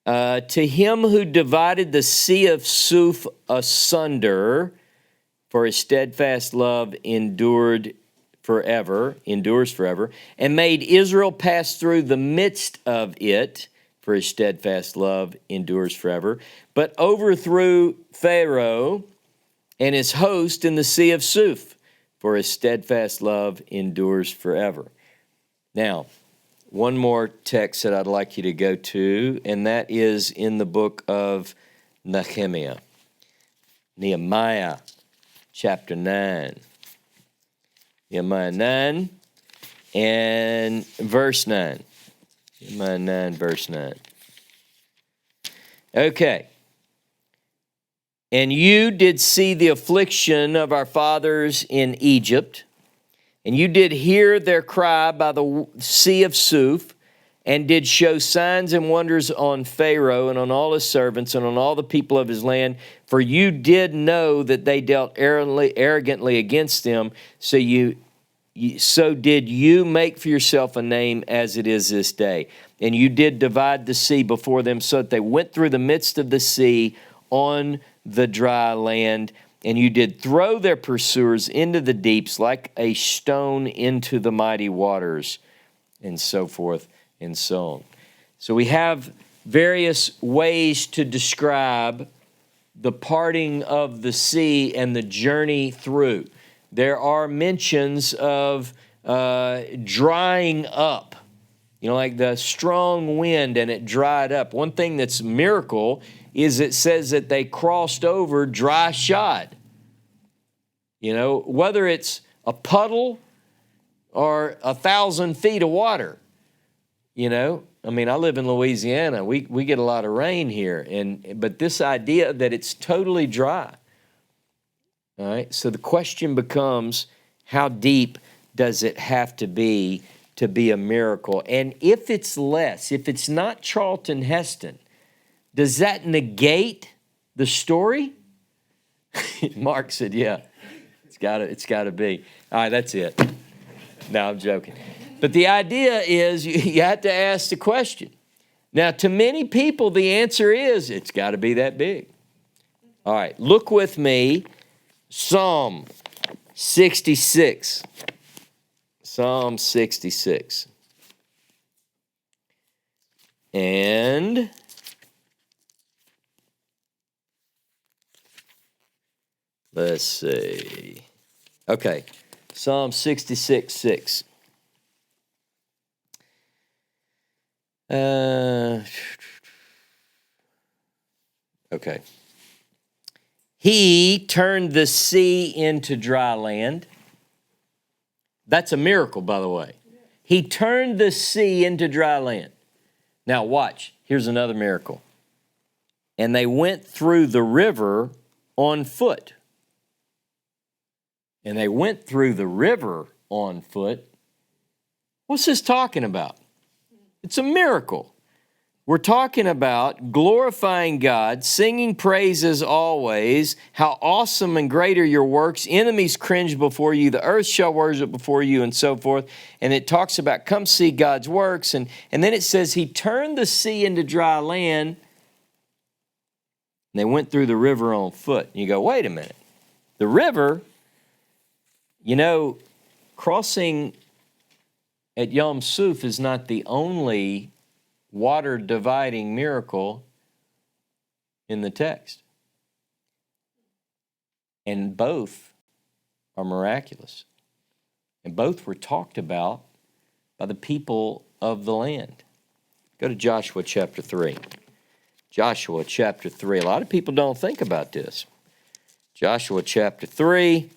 To him who divided the sea of Suf asunder, for his steadfast love endures forever, and made Israel pass through the midst of it, for his steadfast love endures forever, but overthrew Pharaoh and his host in the sea of Suf, for his steadfast love endures forever. Now, one more text that I'd like you to go to, and that is in the book of Nehemiah chapter 9. Nehemiah 9 and verse 9. Nehemiah 9, verse 9. Okay. And you did see the affliction of our fathers in Egypt, and you did hear their cry by the sea of Suf, and did show signs and wonders on Pharaoh and on all his servants and on all the people of his land. For you did know that they dealt arrogantly against them, so did you make for yourself a name as it is this day. And you did divide the sea before them, so that they went through the midst of the sea on the dry land. And you did throw their pursuers into the deeps like a stone into the mighty waters, and so forth and so on. So we have various ways to describe the parting of the sea and the journey through. There are mentions of drying up, like the strong wind and it dried up. One thing that's a miracle is it says that they crossed over dry shod. Whether it's a puddle or 1,000 feet of water. I live in Louisiana. We get a lot of rain here, but this idea that it's totally dry. All right, so the question becomes, how deep does it have to be a miracle? And if it's not Charlton Heston, does that negate the story? Mark said, yeah, it's got to be. All right, that's it. No, I'm joking. But the idea is you have to ask the question. Now, to many people, the answer is it's got to be that big. All right, look with me. Psalm 66. Psalm 66. And let's see. Okay, Psalm 66, 6. Okay. He turned the sea into dry land. That's a miracle, by the way. He turned the sea into dry land. Now watch, here's another miracle. And they went through the river on foot. And they went through the river on foot. What's this talking about? It's a miracle. We're talking about glorifying God, singing praises always, how awesome and great are your works. Enemies cringe before you. The earth shall worship before you, and so forth. And it talks about come see God's works. And then it says he turned the sea into dry land. And they went through the river on foot. And you go, wait a minute. The river, crossing at Yom Suf is not the only water dividing miracle in the text. And both are miraculous. And both were talked about by the people of the land. Go to Joshua chapter 3. Joshua chapter 3. A lot of people don't think about this. Joshua chapter 3,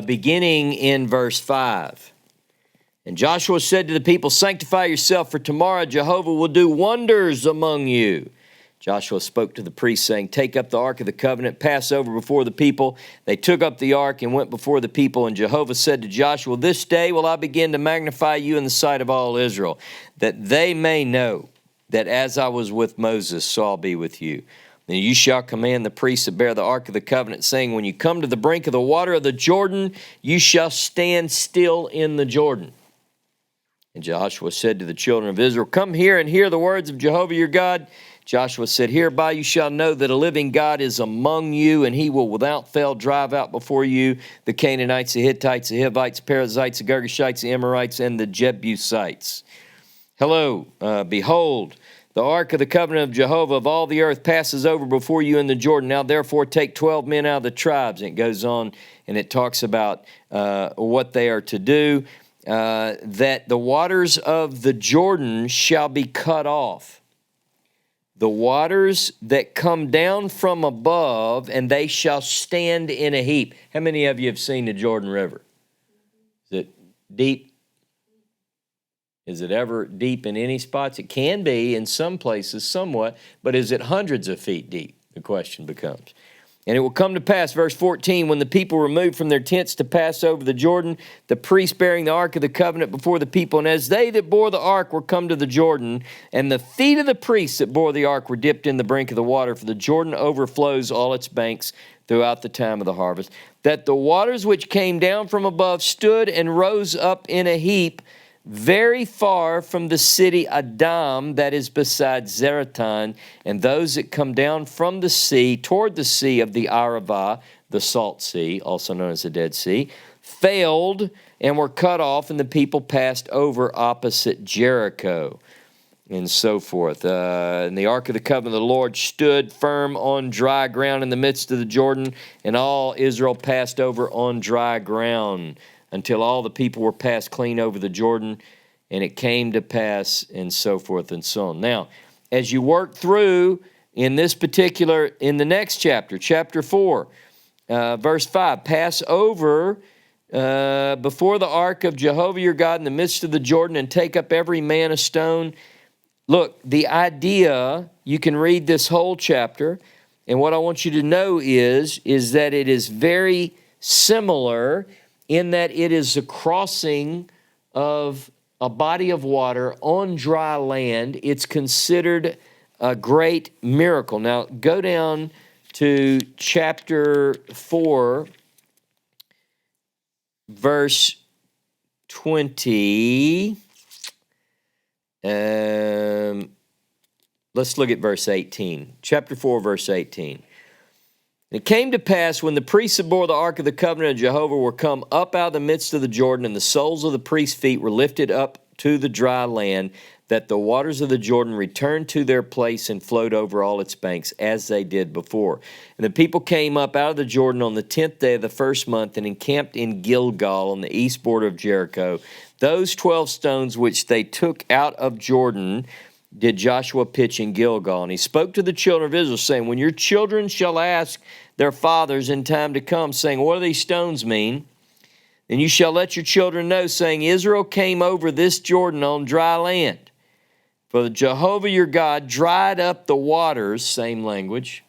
beginning in verse 5. And Joshua said to the people, sanctify yourself, for tomorrow Jehovah will do wonders among you. Joshua spoke to the priests, saying, take up the ark of the covenant, pass over before the people. They took up the ark and went before the people. And Jehovah said to Joshua, this day will I begin to magnify you in the sight of all Israel, that they may know that as I was with Moses, so I'll be with you. And you shall command the priests that bear the ark of the covenant, saying, when you come to the brink of the water of the Jordan, you shall stand still in the Jordan. And Joshua said to the children of Israel, come here and hear the words of Jehovah your God. Joshua said, hereby you shall know that a living God is among you, and he will without fail drive out before you the Canaanites, the Hittites, the Hivites, the Perizzites, the Girgashites, the Amorites, and the Jebusites. Hello, behold, the ark of the covenant of Jehovah of all the earth passes over before you in the Jordan. Now therefore take 12 men out of the tribes. And it goes on and it talks about what they are to do. That the waters of the Jordan shall be cut off. The waters that come down from above, and they shall stand in a heap. How many of you have seen the Jordan River? Is it deep? Is it ever deep in any spots? It can be in some places somewhat, but is it hundreds of feet deep? The question becomes. And it will come to pass, verse 14, when the people removed from their tents to pass over the Jordan, the priests bearing the ark of the covenant before the people, and as they that bore the ark were come to the Jordan, and the feet of the priests that bore the ark were dipped in the brink of the water, for the Jordan overflows all its banks throughout the time of the harvest, that the waters which came down from above stood and rose up in a heap, very far from the city Adam, that is beside Zeratan, and those that come down from the sea toward the sea of the Arabah, the Salt Sea, also known as the Dead Sea, failed and were cut off, and the people passed over opposite Jericho, and so forth. And the ark of the covenant of the Lord stood firm on dry ground in the midst of the Jordan, and all Israel passed over on dry ground, until all the people were passed clean over the Jordan, and it came to pass, and so forth and so on. Now, as you work through in this particular, in the next chapter, chapter 4, verse 5, pass over before the ark of Jehovah your God in the midst of the Jordan, and take up every man a stone. Look, the idea, you can read this whole chapter, and what I want you to know is that it is very similar in that it is a crossing of a body of water on dry land. It's considered a great miracle. Now, go down to chapter 4, verse 20. Let's look at verse 18. Chapter 4, verse 18. It came to pass when the priests that bore the ark of the covenant of Jehovah were come up out of the midst of the Jordan, and the soles of the priests' feet were lifted up to the dry land, that the waters of the Jordan returned to their place and flowed over all its banks, as they did before. And the people came up out of the Jordan on the 10th day of the first month, and encamped in Gilgal on the east border of Jericho. Those 12 stones which they took out of Jordan did Joshua pitch in Gilgal. And he spoke to the children of Israel, saying, when your children shall ask their fathers in time to come, saying, what do these stones mean? Then you shall let your children know, saying, Israel came over this Jordan on dry land. For Jehovah your God dried up the waters, same language,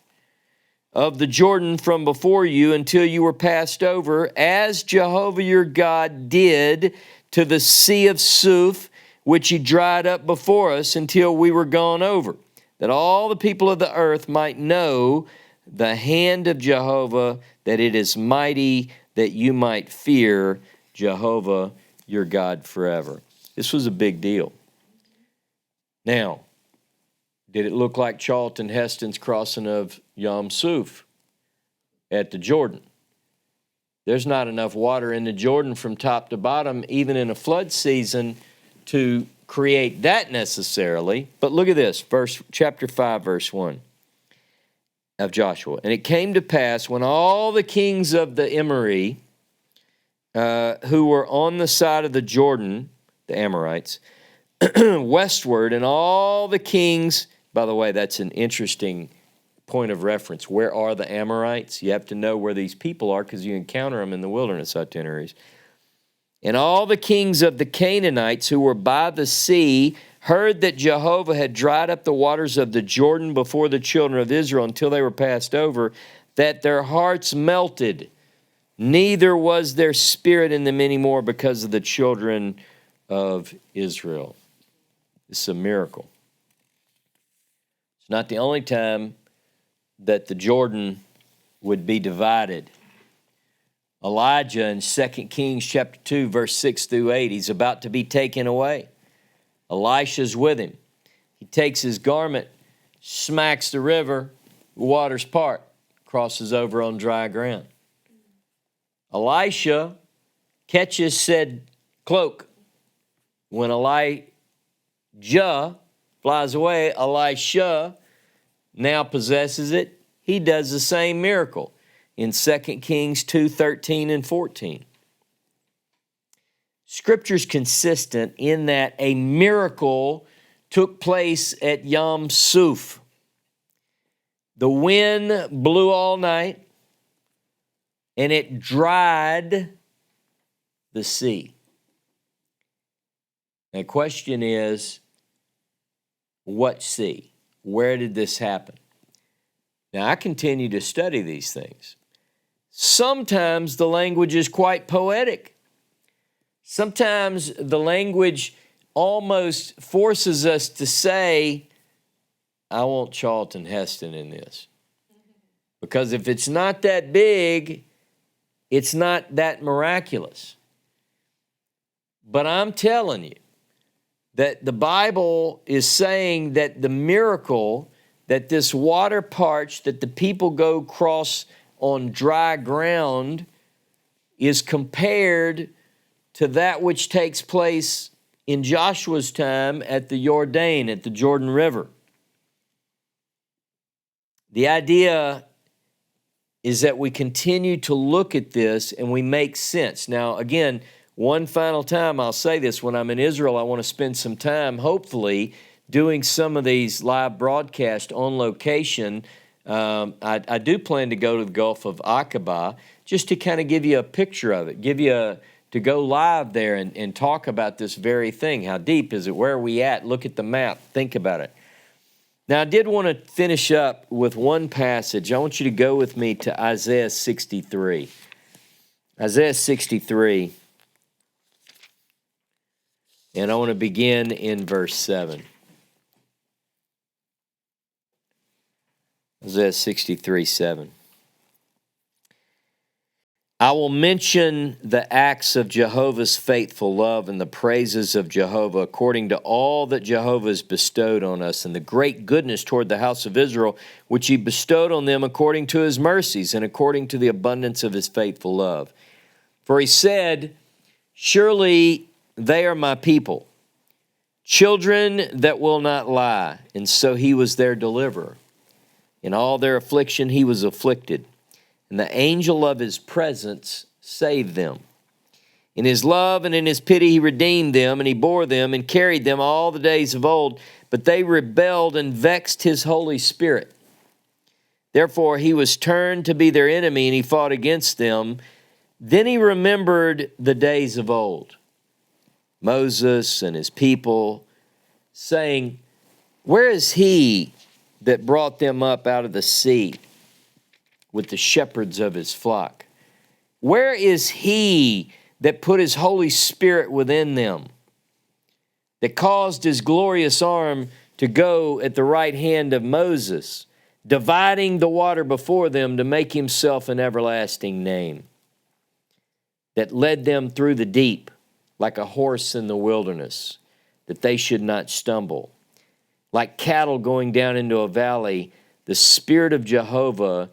of the Jordan from before you until you were passed over, as Jehovah your God did to the sea of Suf, which he dried up before us until we were gone over, that all the people of the earth might know the hand of Jehovah, that it is mighty, that you might fear Jehovah your God forever. This was a big deal. Now, did it look like Charlton Heston's crossing of Yam Suf at the Jordan? There's not enough water in the Jordan from top to bottom, even in a flood season, to create that necessarily. But look at this, chapter 5, verse 1 of Joshua. And it came to pass when all the kings of the Itinerary, who were on the side of the Jordan, the Amorites, westward, and all the kings, by the way, that's an interesting point of reference. Where are the Amorites? You have to know where these people are because you encounter them in the wilderness itineraries. And all the kings of the Canaanites who were by the sea heard that Jehovah had dried up the waters of the Jordan before the children of Israel until they were passed over, that their hearts melted. Neither was there spirit in them anymore because of the children of Israel. It's a miracle. It's not the only time that the Jordan would be divided. Elijah in 2 Kings chapter 2, verse 6 through 8, he's about to be taken away. Elisha's with him. He takes his garment, smacks the river, waters part, crosses over on dry ground. Elisha catches said cloak. When Elijah flies away, Elisha now possesses it. He does the same miracle in 2 Kings 2, 13 and 14. Scripture's consistent in that a miracle took place at Yam Suf. The wind blew all night, and it dried the sea. The question is, what sea? Where did this happen? Now, I continue to study these things. Sometimes the language is quite poetic. Sometimes the language almost forces us to say, I want Charlton Heston in this. Because if it's not that big, it's not that miraculous. But I'm telling you that the Bible is saying that the miracle, that this water parched, that the people go cross on dry ground, is compared to that which takes place in Joshua's time at the Jordan, at the Jordan River. The idea is that we continue to look at this and we make sense. Now, again, one final time, I'll say this, when I'm in Israel, I want to spend some time, hopefully, doing some of these live broadcasts on location. I do plan to go to the Gulf of Aqaba just to kind of give you a picture of it, to go live there and talk about this very thing. How deep is it? Where are we at? Look at the map. Think about it. Now, I did want to finish up with one passage. I want you to go with me to Isaiah 63. Isaiah 63. And I want to begin in verse 7. Isaiah 63, 7. I will mention the acts of Jehovah's faithful love and the praises of Jehovah according to all that Jehovah has bestowed on us and the great goodness toward the house of Israel, which he bestowed on them according to his mercies and according to the abundance of his faithful love. For he said, surely they are my people, children that will not lie. And so he was their deliverer. In all their affliction he was afflicted, and the angel of his presence saved them. In his love and in his pity he redeemed them, and he bore them and carried them all the days of old. But they rebelled and vexed his Holy Spirit. Therefore he was turned to be their enemy, and he fought against them. Then he remembered the days of old, Moses and his people, saying, where is he that brought them up out of the sea with the shepherds of his flock? Where is he that put his Holy Spirit within them? that caused his glorious arm to go at the right hand of Moses, dividing the water before them to make himself an everlasting name, that led them through the deep like a horse in the wilderness, that they should not stumble. Like cattle going down into a valley, the Spirit of Jehovah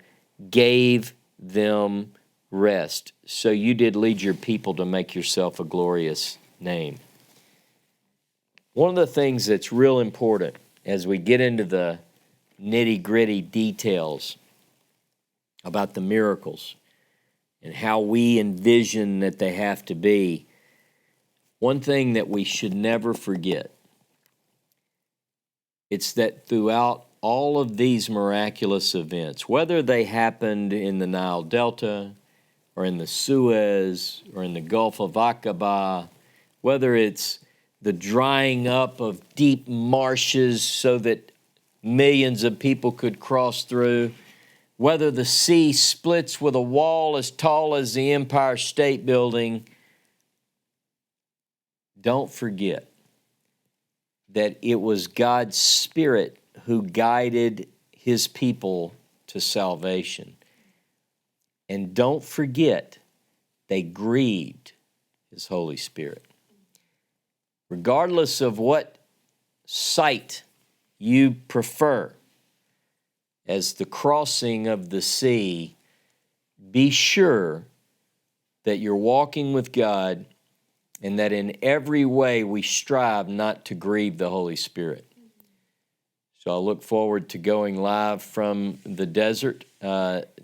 gave them rest. So you did lead your people to make yourself a glorious name. One of the things that's real important as we get into the nitty-gritty details about the miracles and how we envision that they have to be, one thing that we should never forget, it's that throughout all of these miraculous events, whether they happened in the Nile Delta or in the Suez or in the Gulf of Aqaba, whether it's the drying up of deep marshes so that millions of people could cross through, whether the sea splits with a wall as tall as the Empire State Building, don't forget that it was God's Spirit who guided his people to salvation. And don't forget, they grieved his Holy Spirit. Regardless of what sight you prefer as the crossing of the sea, be sure that you're walking with God and that in every way we strive not to grieve the Holy Spirit. So I look forward to going live from the desert.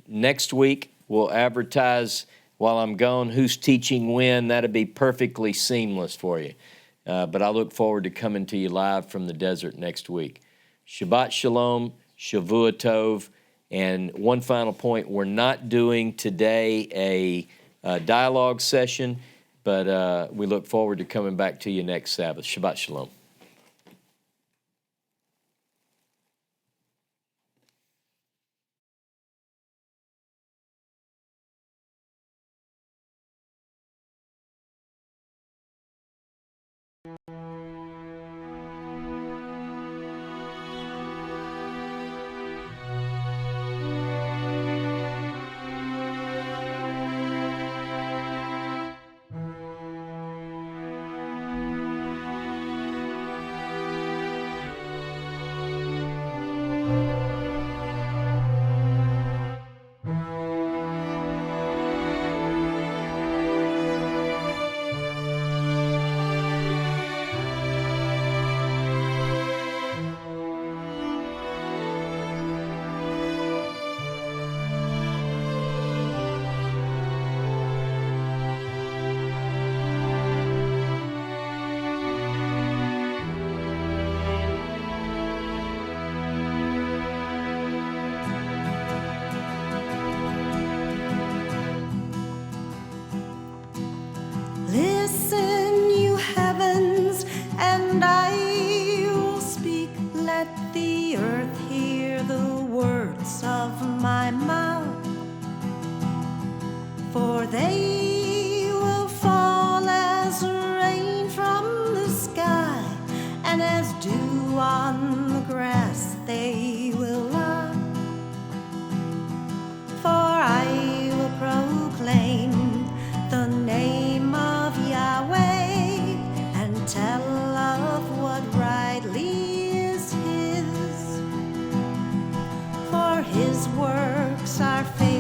Next week, we'll advertise while I'm gone who's teaching when. That'll be perfectly seamless for you. But I look forward to coming to you live from the desert next week. Shabbat Shalom, Shavua Tov. And one final point, we're not doing today a dialogue session, but we look forward to coming back to you next Sabbath. Shabbat Shalom. Listen, you heavens, and I will speak. Let the earth hear the words of my mouth. For they will fall as rain from the sky, and as dew on the grass they will lie. For I will proclaim the name of Yahweh and tell of what rightly is his. For his works are faithful.